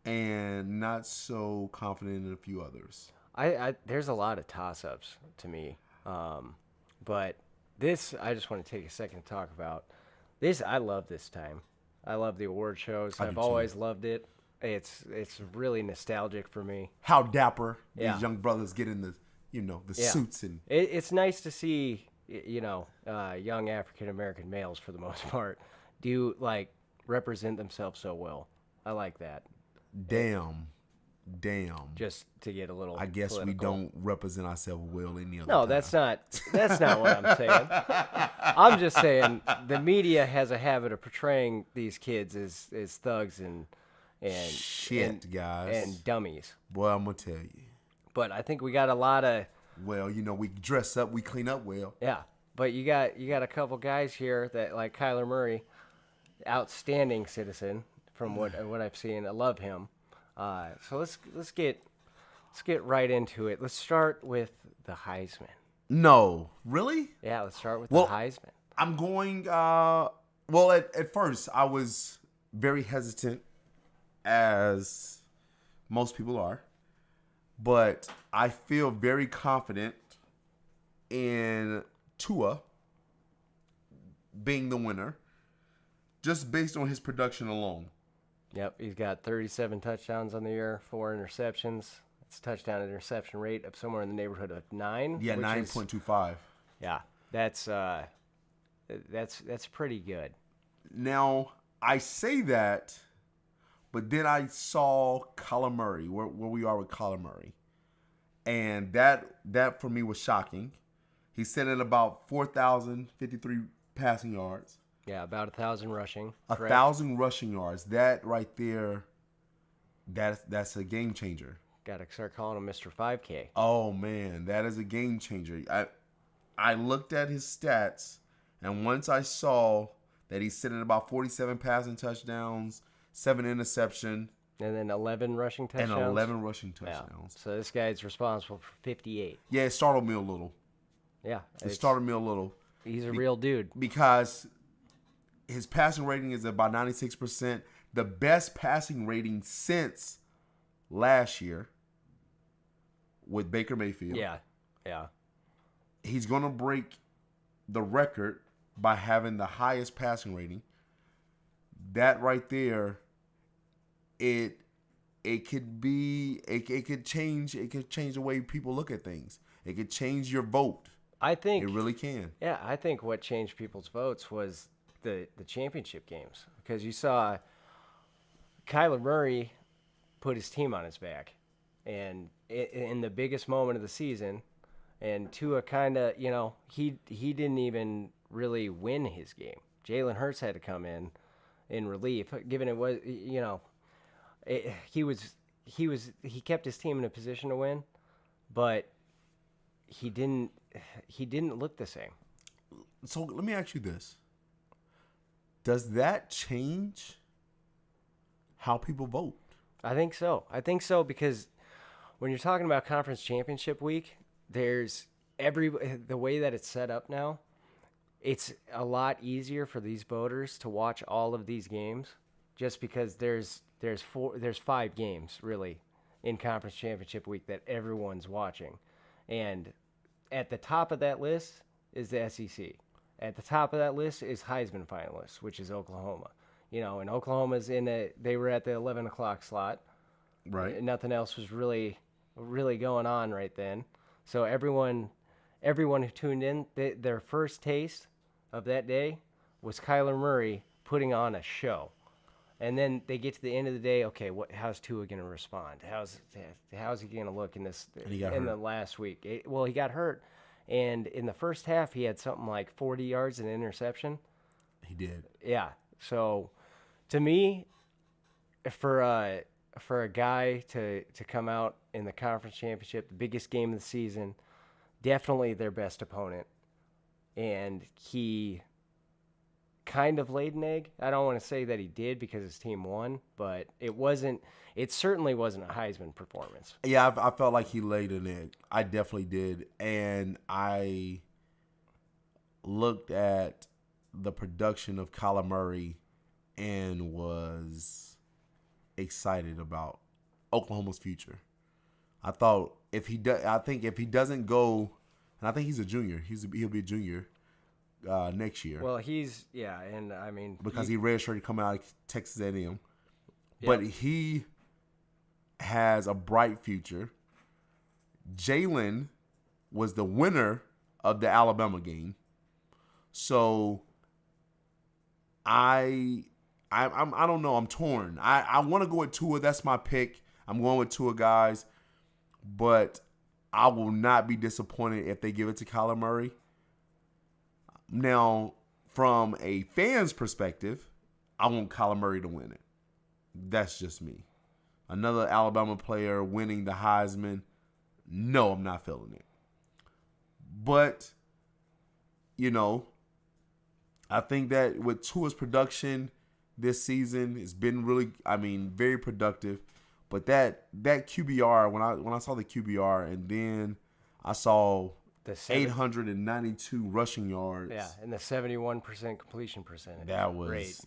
and not so confident in a few others. There's a lot of toss-ups to me. But this, I just want to take a second to talk about. This, I love this time. I love the award shows. I've always loved it. It's really nostalgic for me. How dapper these young brothers get in the suits. And it's nice to see, young African-American males, for the most part, do, represent themselves so well. I like that. Damn. Just to get a little I guess political. we don't represent ourselves well any other No, time. that's not what I'm saying. I'm just saying the media has a habit of portraying these kids as thugs and guys. And dummies. Boy, I'm gonna tell you. But I think we got a lot of we dress up, we clean up well. Yeah. But you got a couple guys here that, like Kyler Murray, outstanding citizen from what I've seen. I love him. So let's get right into it. Let's start with the Heisman. No, really? Yeah, let's start with the Heisman. I'm going. At first I was very hesitant, as most people are, but I feel very confident in Tua being the winner, just based on his production alone. Yep, he's got 37 touchdowns on the year, 4 interceptions. It's a touchdown interception rate of somewhere in the neighborhood of 9. Yeah, 9.25. Yeah, that's pretty good. Now, I say that, but then I saw Kyler Murray, where we are with Kyler Murray. And that for me was shocking. He's sitting at about 4,053 passing yards. Yeah, about 1,000 rushing. 1,000 rushing yards. That right there, that's a game changer. Got to start calling him Mr. 5K. Oh, man, that is a game changer. I looked at his stats, and once I saw that he's sitting at about 47 passing touchdowns, 7 interception. And then 11 rushing touchdowns. And 11 rushing touchdowns. Yeah. So this guy's responsible for 58. Yeah, it startled me a little. Yeah. It startled me a little. He's a real dude. Because his passing rating is about 96%. The best passing rating since last year with Baker Mayfield. Yeah, yeah. He's going to break the record by having the highest passing rating. That right there, it could change the way people look at things. It could change your vote. I think it really can. Yeah, I think what changed people's votes was the championship games, because you saw Kyler Murray put his team on his back, and in the biggest moment of the season, and Tua kind of, he didn't even really win his game. Jalen Hurts had to come in relief, given it was, He kept his team in a position to win, but he didn't look the same. So let me ask you this. Does that change how people vote? I think so. Because when you're talking about conference championship week, there's the way that it's set up now, it's a lot easier for these voters to watch all of these games just because there's 5 games really in conference championship week that everyone's watching. And at the top of that list is the SEC. At the top of that list is Heisman finalists, which is Oklahoma. And Oklahoma's they were at the 11 o'clock slot. Right. Nothing else was really going on right then. So everyone who tuned in, their first taste of that day was Kyler Murray putting on a show. And then they get to the end of the day, okay, how's Tua going to respond? How's he going to look in the last week? He got hurt. And in the first half, he had something like 40 yards and an interception. He did. Yeah. So, to me, for a guy to come out in the conference championship, the biggest game of the season, definitely their best opponent, and he kind of laid an egg. I don't want to say that he did because his team won, but it certainly wasn't a Heisman performance. Yeah, I felt like he laid an egg. I definitely did. And I looked at the production of Kyler Murray and was excited about Oklahoma's future. I thought if he doesn't go, and I think he's a junior. He'll be a junior next year. Well, and I mean because he redshirted coming out of Texas A&M, but he has a bright future. Jalen was the winner of the Alabama game, so I don't know. I'm torn. I want to go with Tua. That's my pick. I'm going with Tua, guys, but I will not be disappointed if they give it to Kyler Murray. Now, from a fan's perspective, I want Kyler Murray to win it. That's just me. Another Alabama player winning the Heisman, no, I'm not feeling it. But, I think that with Tua's production this season, it's been really, very productive. But that QBR, when I saw the QBR and then I saw the 892 rushing yards. Yeah, and the 71% completion percentage. That was great.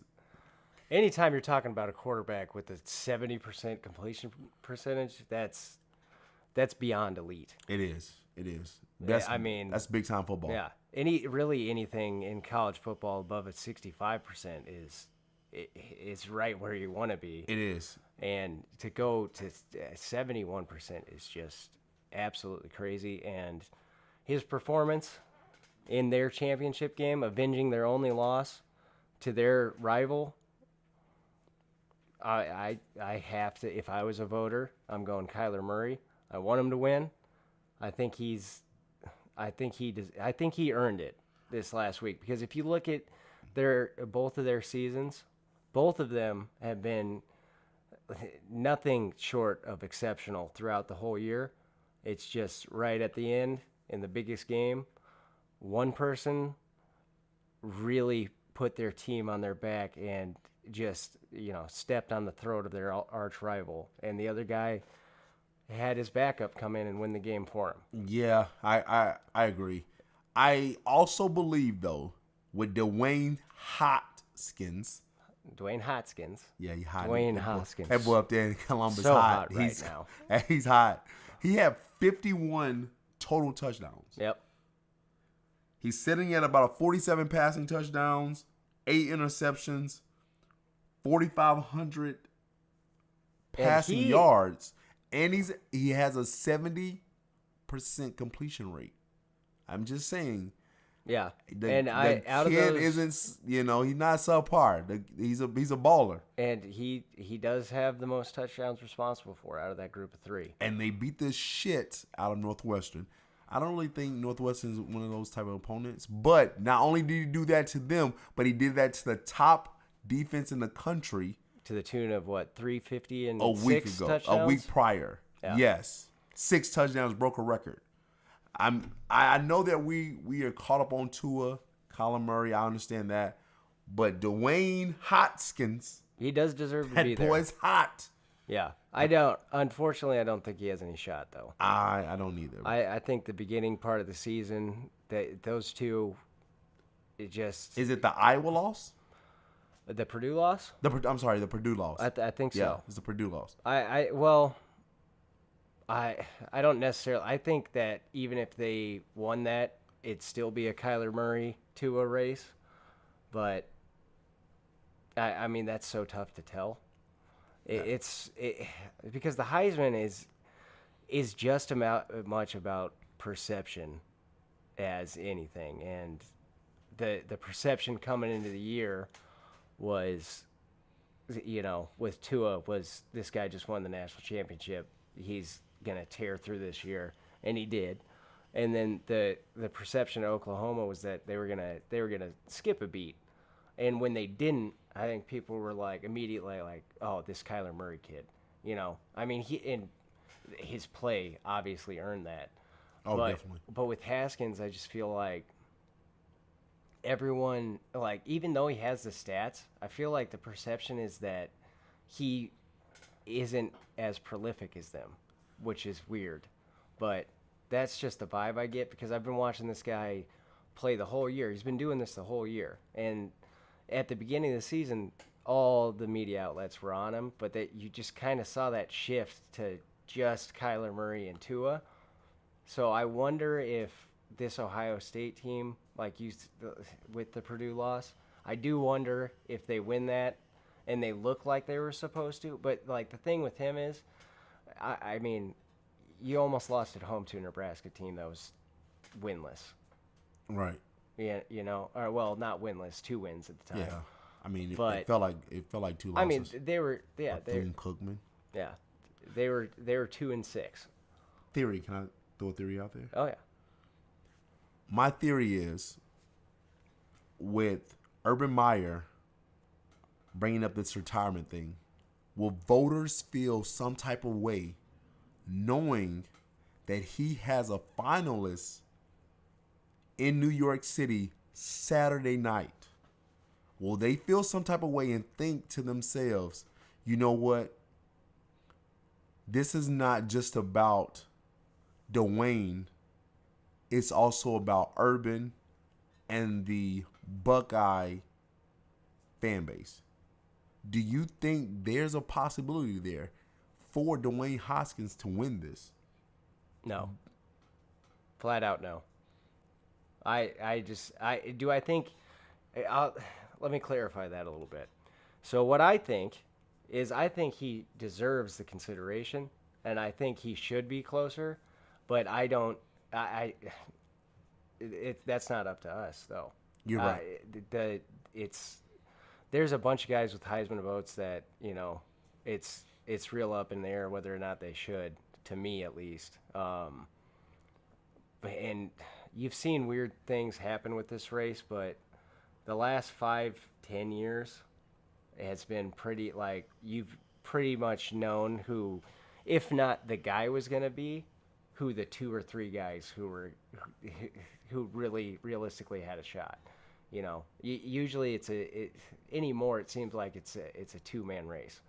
Anytime you're talking about a quarterback with a 70% completion percentage, that's beyond elite. It is. That's big time football. Yeah. Anything in college football above a 65% is right where you want to be. It is. And to go to 71% is just absolutely crazy. And his performance in their championship game, avenging their only loss to their rival, I have to. If I was a voter, I'm going Kyler Murray. I want him to win. I think he earned it this last week, because if you look at both of their seasons, both of them have been nothing short of exceptional throughout the whole year. It's just right at the end in the biggest game, one person really put their team on their back and just, stepped on the throat of their arch rival, and the other guy had his backup come in and win the game for him. Yeah, I agree. I also believe, though, with Dwayne Hoskins. Yeah, he hot. Dwayne Hoskins. That boy up there in Columbus so hot right now. He's hot. He had 51 total touchdowns. Yep. He's sitting at about 47 passing touchdowns, 8 interceptions, 4,500 passing yards, and he has a 70% completion rate. I'm just saying. Yeah, the kid isn't, he's not subpar. He's a baller, and he does have the most touchdowns responsible for out of that group of 3. And they beat the shit out of Northwestern. I don't really think Northwestern is one of those type of opponents, but not only did he do that to them, but he did that to the top defense in the country. to the tune of what, 350 and A week 6 ago, touchdowns? a week prior. Yeah. Yes, 6 touchdowns, broke a record. I know that we are caught up on Tua, Colin Murray. I understand that, but Dwayne Hoskins, He does deserve to that be there. boy's hot. Yeah. Unfortunately, I don't think he has any shot, though. I don't either. I think the beginning part of the season, those two, it just... Is it the Iowa loss? The Purdue loss? I'm sorry, the Purdue loss. I think Yeah, so. it's the Purdue loss. I don't necessarily... I think that even if they won that, it'd still be a Kyler Murray Tua race. But, I mean, that's so tough to tell. It's because the Heisman is just much about perception as anything, and the perception coming into the year was, with Tua, was this guy just won the national championship. He's gonna tear through this year, and he did. And then the perception of Oklahoma was that they were gonna skip a beat, and when they didn't, I think people were immediately like, "Oh, this Kyler Murray kid," I mean, his play obviously earned that. Oh, definitely. But with Haskins, I just feel like everyone, even though he has the stats, I feel like the perception is that he isn't as prolific as them, which is weird. But that's just the vibe I get because I've been watching this guy play the whole year. He's been doing this the whole year, and at the beginning of the season, all the media outlets were on him, but that you just kind of saw that shift to just Kyler Murray and Tua. So I wonder if this Ohio State team, with the Purdue loss, I do wonder if they win that and they look like they were supposed to. But the thing with him is, I mean, you almost lost at home to a Nebraska team that was winless. Right. Yeah, or well, not winless, 2 wins at the time. Yeah. I mean, it But- felt like 2 losses. I mean, they were, Bethune-Cookman. they were 2-6. Theory. Can I throw a theory out there? Oh yeah, My theory is, with Urban Meyer bringing up this retirement thing, will voters feel some type of way knowing that he has a finalist in New York City Saturday night? Will they feel some type of way and think to themselves, you know what? This is not just about Dwayne. It's also about Urban and the Buckeye fan base. Do you think there's a possibility there for Dwayne Hoskins to win this? no, flat out no. I think. Let me clarify that a little bit. So what I think is, I think he deserves the consideration, and I think he should be closer, but I don't. That's not up to us, though. You're right. There's a bunch of guys with Heisman votes that it's real up in the air whether or not they should, to me at least. And you've seen weird things happen with this race, but the last 5-10 years has been pretty, you've pretty much known who, if not the guy was going to be, who the 2 or 3 guys who really realistically had a shot. Usually anymore it seems like it's a 2-man race,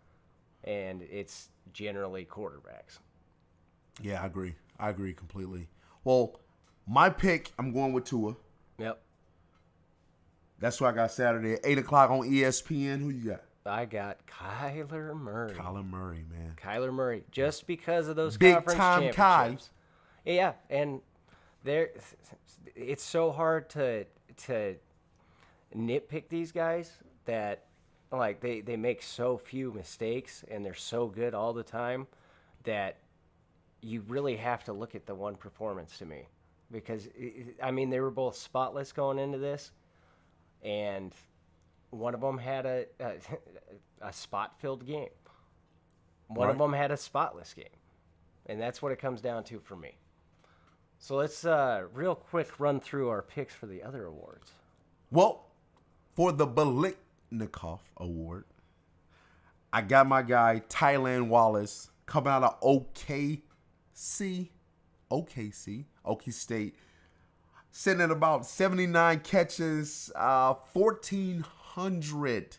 and it's generally quarterbacks. Yeah, I agree completely. Well, my pick, I'm going with Tua. Yep. That's what I got Saturday at 8 o'clock on ESPN. Who you got? I got Kyler Murray. Kyler Murray, man. Kyler Murray, just because of those Big conference time championships. Yeah, and it's so hard to nitpick these guys that they make so few mistakes and they're so good all the time that you really have to look at the one performance to me, because they were both spotless going into this, and one of them had a spot-filled game. One of them had a spotless game, and that's what it comes down to for me. So let's real quick run through our picks for the other awards. Well, for the Biletnikoff Award, I got my guy Tylan Wallace coming out of OKC, Okie State, sitting at about 79 catches, 1,400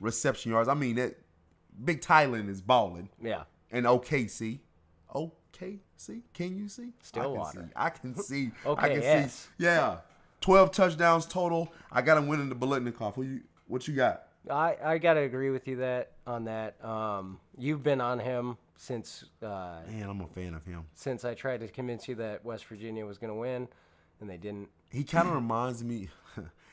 reception yards. I mean, that Big Tylan is balling. Yeah. And OKC. Can you see? Stillwater. I can see. Okay, I can yes. see. Yeah. 12 touchdowns total. I got him winning the Biletnikoff. What you got? I gotta agree with you on that. You've been on him since Man, I'm a fan of him. since I tried to convince you that West Virginia was gonna win, and they didn't. He kind of reminds me.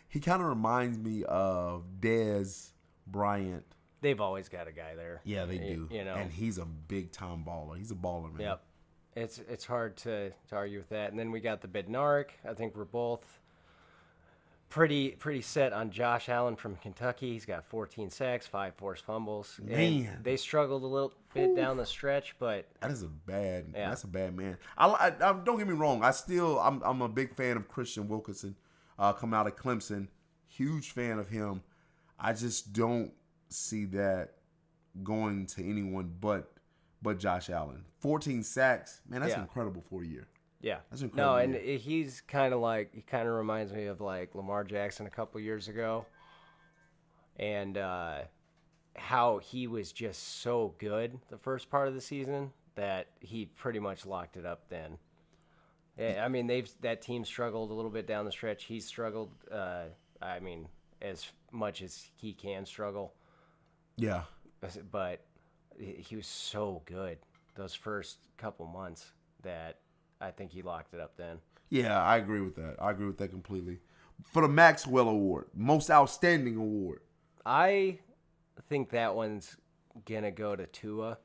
He kind of reminds me of Dez Bryant. They've always got a guy there. Yeah, they do. You know, and he's a big time baller. He's a baller, man. yep. It's hard to argue with that. And then we got the Bednarik. I think we're both pretty set on Josh Allen from Kentucky. He's got 14 sacks, 5 forced fumbles. And Man. they struggled a little bit down the stretch, but That's a bad. Yeah. That's a bad man. I don't get me wrong. I'm a big fan of Christian Wilkinson, coming out of Clemson. Huge fan of him. I just don't see that going to anyone but Josh Allen. 14 sacks, man. That's Yeah. incredible for a year. yeah. That's incredible. No, and he kind of reminds me of like Lamar Jackson a couple years ago, and how he was just so good the first part of the season that he pretty much locked it up then. I mean, that team struggled a little bit down the stretch. He struggled. I mean, as much as he can struggle, Yeah. but he was so good those first couple months that I think he locked it up then. Yeah, I agree with that. I agree with that completely. For the Maxwell Award, Most Outstanding Award. I think that one's gonna go to Tua,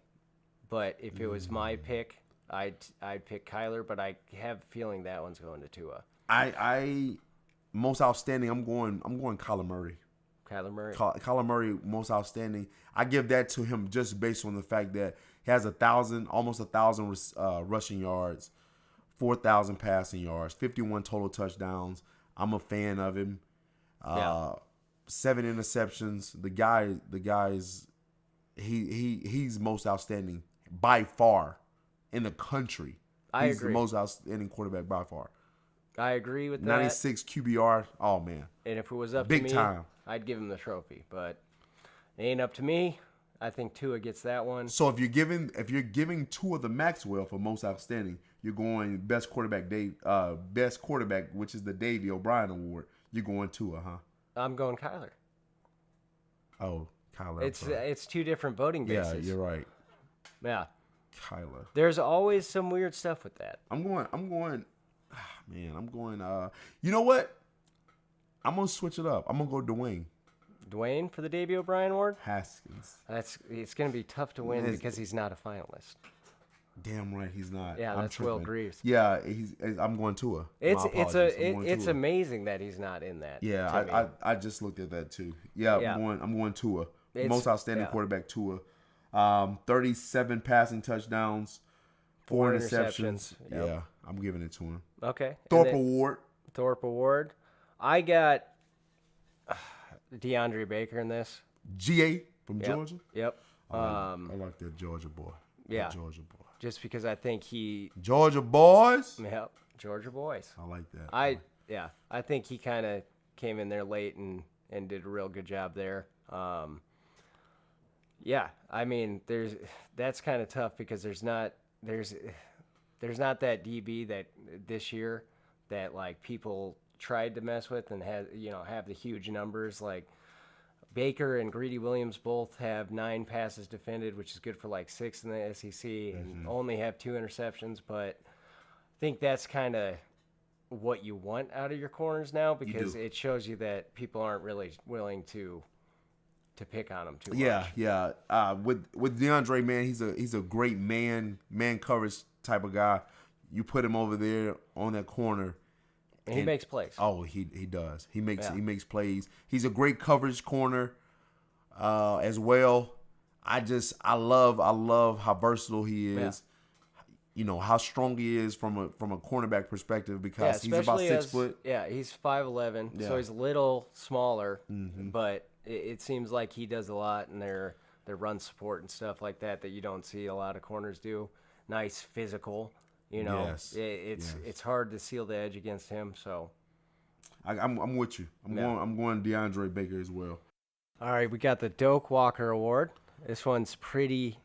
but if it was my pick, I'd pick Kyler. But I have a feeling that one's going to Tua. I Most Outstanding. I'm going Kyler Murray. Kyler Murray. Kyler Murray, Most Outstanding. I give that to him just based on the fact that he has almost 1,000 rushing yards, 4,000 passing yards, 51 total touchdowns. I'm a fan of him. 7 interceptions. The guy's he's most outstanding by far in the country. I He's agree. the most outstanding quarterback by far. I agree with that. 96 QBR. Oh man, And if it was up Big to me, time. I'd give him the trophy. But it ain't up to me. I think Tua gets that one. So if you're giving Tua the Maxwell for most outstanding, you're going best quarterback, which is the Davey O'Brien Award. You're going Tua, huh? I'm going Kyler. Oh, Kyler. I'm sorry. It's two different voting Yeah, bases. you're right. Yeah. Kyler. There's always some weird stuff with that. I'm going. You know what? I'm gonna switch it up. I'm gonna go Dwayne Dwayne for the Davey O'Brien Award. Haskins. It's going to be tough to win because he's not a finalist. Damn right, he's not. Yeah, I'm that's Will tripping. Greaves. Yeah, I'm going Tua. My apologies. I'm going It's Tua. amazing that he's not in that. to Yeah, me. I just looked at that too. Yeah, Yeah. I'm going Tua. It's- Most outstanding yeah. quarterback Tua. 37 passing touchdowns, 4 interceptions. Yep. Yeah, I'm giving it to him. Okay. Thorpe And then Award. Thorpe Award. I got DeAndre Baker in this. GA from Yep. Georgia. Yep. I like that Georgia boy. Yeah. That Georgia boy. Just because I think Georgia boys. yep, Georgia boys. I like that. I think he kind of came in there late and did a real good job there. Yeah, I mean, that's kind of tough because there's not that DB that this year that like people tried to mess with and have the huge numbers. Like Baker and Greedy Williams both have 9 passes defended, which is good for like 6 in the SEC, and only have 2 interceptions. But I think that's kind of what you want out of your corners now because it shows you that people aren't really willing to pick on him too much. Yeah. With DeAndre, man, he's a great man coverage type of guy. You put him over there on that corner, And he makes plays. Oh, he does. He makes plays. He's a great coverage corner as well. I love how versatile he is. Yeah. You know how strong he is from a cornerback perspective because he's about 6 foot. Yeah, he's 5'11", Yeah. so he's a little smaller, but it seems like he does a lot, and they're their run support and stuff like that you don't see a lot of corners do. Nice physical, Yes. It's hard to seal the edge against him. So I'm with you. I'm going DeAndre Baker as well. all right, we got the Doak Walker Award. This one's pretty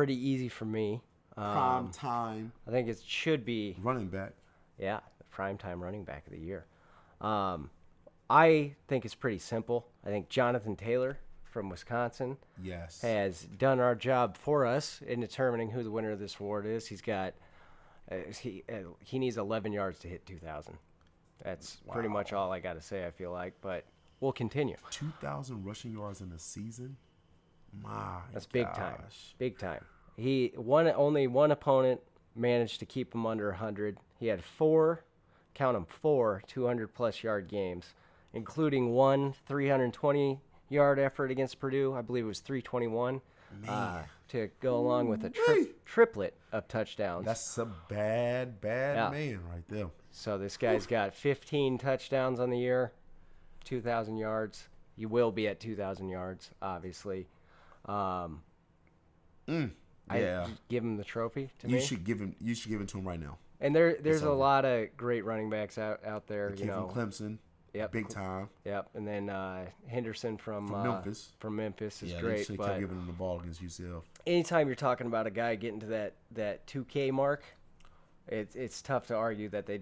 easy for me. Prime time I think it should be running back. the primetime running back of the year. I think it's pretty simple. I think Jonathan Taylor from Wisconsin Yes. has done our job for us in determining who the winner of this award is. He's got he needs 11 yards to hit 2,000. That's pretty much all I got to say, I feel like, but we'll continue. 2,000 rushing yards in a season. That's big time. gosh. Big time. Only one opponent managed to keep him under 100. He had four 200-plus yard games, including one 320-yard effort against Purdue. I believe it was 321 to go along with a triplet of touchdowns. That's a bad man right there. So this guy's got 15 touchdowns on the year, 2,000 yards. You will be at 2,000 yards, obviously. Yeah. I'd give him the trophy to You me. should give it to him right now. And there's a lot of great running backs out there. The kid from Clemson. Yep. Big time. Yep. And then Henderson from Memphis. From Memphis is They great. should But kept giving him the ball against UCF. anytime you're talking about a guy getting to that 2K mark, it's tough to argue that they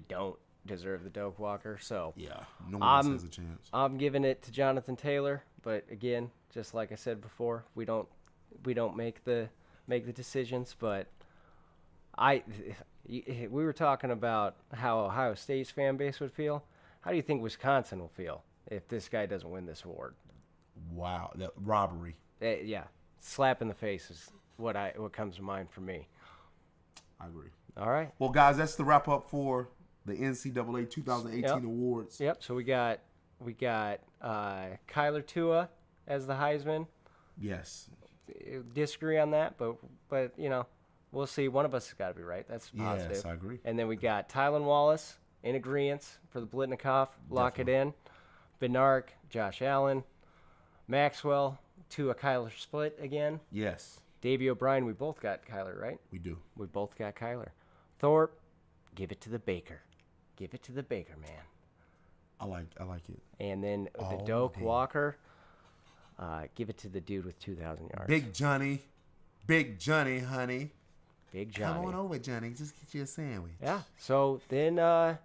don't deserve the Doak Walker. So Yeah. No one else I'm- has a chance. I'm giving it to Jonathan Taylor. But again, just like I said before, we don't make the decisions. But we were talking about how Ohio State's fan base would feel. How do you think Wisconsin will feel if this guy doesn't win this award? Wow. That robbery. Yeah, slap in the face is what comes to mind for me. I agree. All right. Well, guys, that's the wrap up for the NCAA 2018 Yep. awards. Yep. So we got Kyler Tua as the Heisman. Yes. Disagree on that, but we'll see. One of us has got to be right. That's positive. Yes, I agree. And then we got Tylan Wallace in agreement for the Blitnikoff. Lock it in. Benark, Josh Allen, Maxwell, Tua Kyler split again. Yes, Davey O'Brien, we both got Kyler, right? we do. We both got Kyler. Thorpe, give it to the Baker. Give it to the Baker, man. I like it. And then the All Doak day. Walker, give it to the dude with 2,000 yards. Big Johnny, honey. Big Johnny. Come on over, Johnny. Just get you a sandwich. Yeah. So then, we're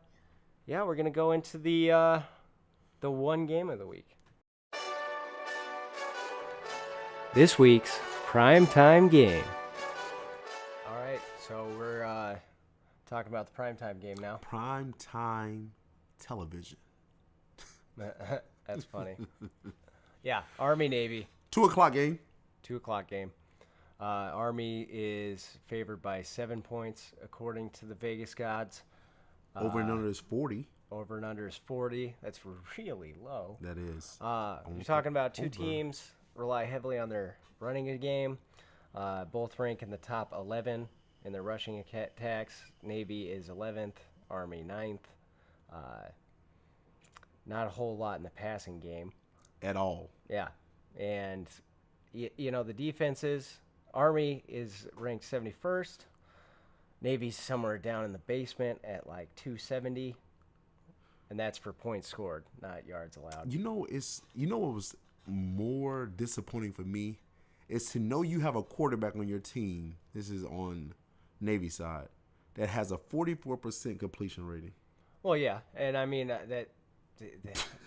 gonna go into the one game of the week. This week's primetime game. All right. So we're talking about the primetime game now. Prime time television. That's funny. Yeah. Army Navy. 2:00 game. 2:00 game. Army is favored by 7 points according to the Vegas gods. Over and under is 40. Over and under is 40. That's really low. That is. You're talking about two teams rely heavily on their running game. Both rank in the top 11 in their rushing attacks. Navy is 11th, Army 9th. Not a whole lot in the passing game. At all. Yeah. And, the defenses, Army is ranked 71st. Navy's somewhere down in the basement at like 270. And that's for points scored, not yards allowed. What was more disappointing for me is to know you have a quarterback on your team. This is on Navy side that has a 44% completion rating. Well, yeah, and I mean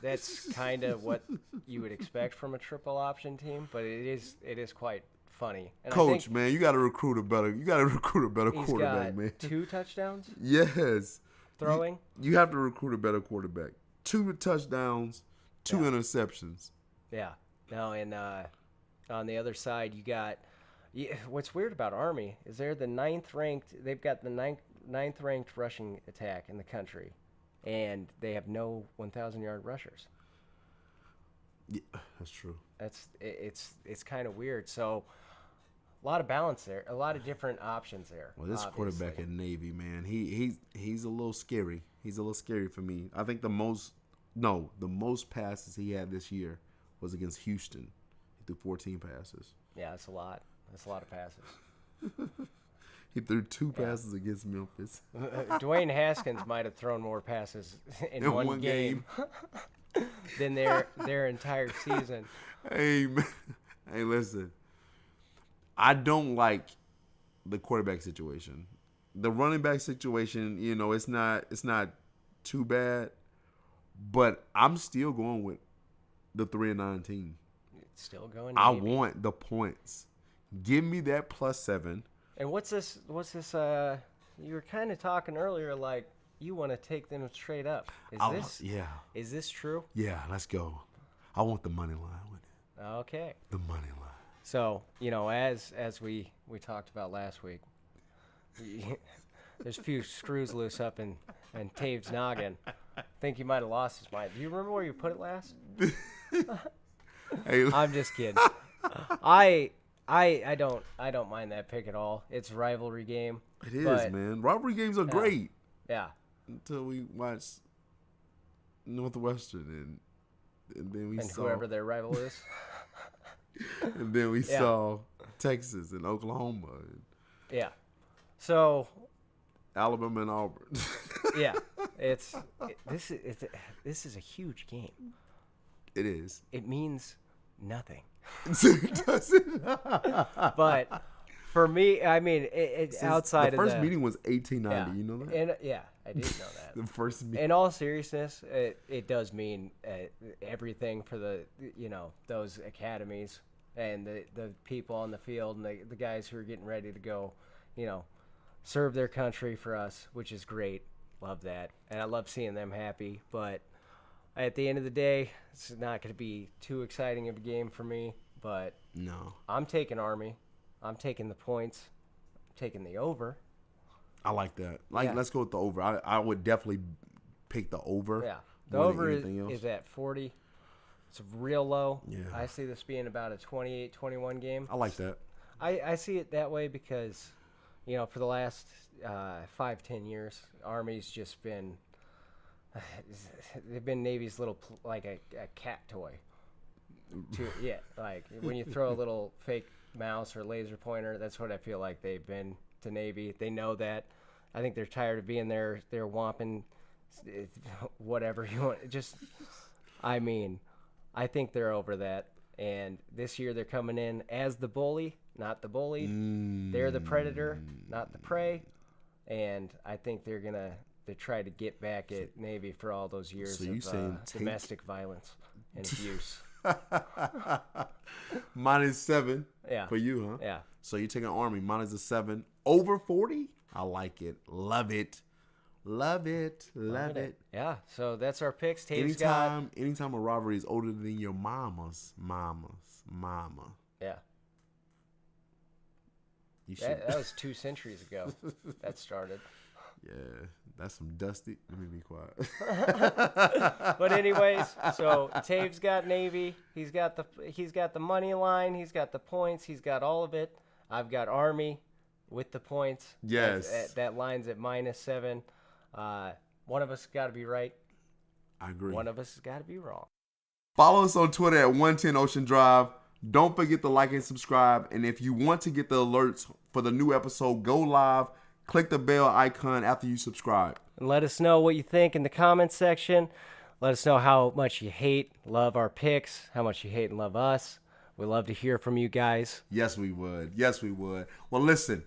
that's kind of what you would expect from a triple option team, but it is quite funny. And Coach, I think man, you got to recruit a better. You got to recruit a better he's quarterback, got man. 2 touchdowns Yes. throwing. You have to recruit a better quarterback. 2 touchdowns, 2 interceptions. Yeah. No, and on the other side, you got what's weird about Army is they're the 9th ranked. They've got the 9th ranked rushing attack in the country, and they have no 1,000-yard rushers. Yeah, that's true. It's kind of weird. So a lot of balance there, a lot of different options there. Well, this obviously. quarterback at Navy, man, he's a little scary. He's a little scary for me. I think the most passes he had this year was against Houston. He threw 14 passes. Yeah, that's a lot. That's a lot of passes. He threw 2 passes against Memphis. Dwayne Haskins might have thrown more passes in one game than their entire season. Hey, man. Hey, listen. I don't like the quarterback situation. The running back situation, you know, it's not too bad, but I'm still going with the 3-9 team. It's still going. I Navy. want the points. Give me that +7. And what's this? You were kind of talking earlier, like you want to take them straight up. Is this true? Yeah, let's go. I want the money line with it. Okay. The money line. So, you know, as we talked about last week, there's a few screws loose up in Tave's noggin. I think he might have lost his mind. Do you remember where you put it last? Hey, I'm just kidding. I don't mind that pick at all. It's a rivalry game. it is, man. Rivalry games are great Yeah. until we watch Northwestern and then we And saw whoever their rival is. and then we saw Texas and Oklahoma and Yeah. So, Alabama and Auburn. yeah, this is a huge game. It is. It means nothing. Does it? But for me, I mean, it's outside the first of meeting was 1890. yeah. You know that? And yeah, I did know that. The first meeting. In all seriousness, it does mean everything for those academies and the people on the field and the guys who are getting ready to go, serve their country for us, which is great. Love that. And I love seeing them happy. But at the end of the day, it's not going to be too exciting of a game for me. But No. I'm taking Army. I'm taking the points. I'm taking the over. I like that. Yeah. Let's go with the over. I would definitely pick the over. Yeah. The more than over anything else. is at 40. It's real low. Yeah. I see this being about a 28-21 game. I like that. I see it that way because, for the last 5-10 years, Army's just been they've been Navy's little like a cat toy. Yeah, like when you throw a little fake mouse or laser pointer, that's what I feel like they've been to Navy. They know that. I think they're tired of being their whomping whatever you want. I think they're over that. And this year they're coming in as the bully, not the bullied. They're the predator, not the prey. And I think they're try to get back at Navy for all those years of domestic violence and abuse. -7 Yeah. for you, huh? Yeah. So you're taking Army -7 over 40. I like it. Love it. Love it. Love it. Yeah. So that's our picks. Tave's got. Anytime a rivalry is older than your mama. Yeah. You should. That was 2 centuries ago. That started. Yeah, that's some dusty. Let me be quiet. But anyways, so Tave's got Navy. He's got the money line. He's got the points. He's got all of it. I've got Army with the points. Yes. That line's at -7. One of us got to be right. I agree. One of us has got to be wrong. Follow us on Twitter at 110 Ocean Drive. Don't forget to like and subscribe. And if you want to get the alerts for the new episode, go live. Click the bell icon after you subscribe. And let us know what you think in the comments section. Let us know how much you hate, love our picks, how much you hate and love us. We love to hear from you guys. Yes, we would. Yes, we would. Well, listen,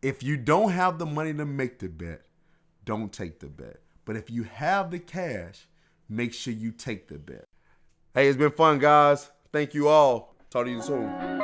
if you don't have the money to make the bet, don't take the bet. But if you have the cash, make sure you take the bet. Hey, it's been fun, guys. Thank you all. Talk to you soon.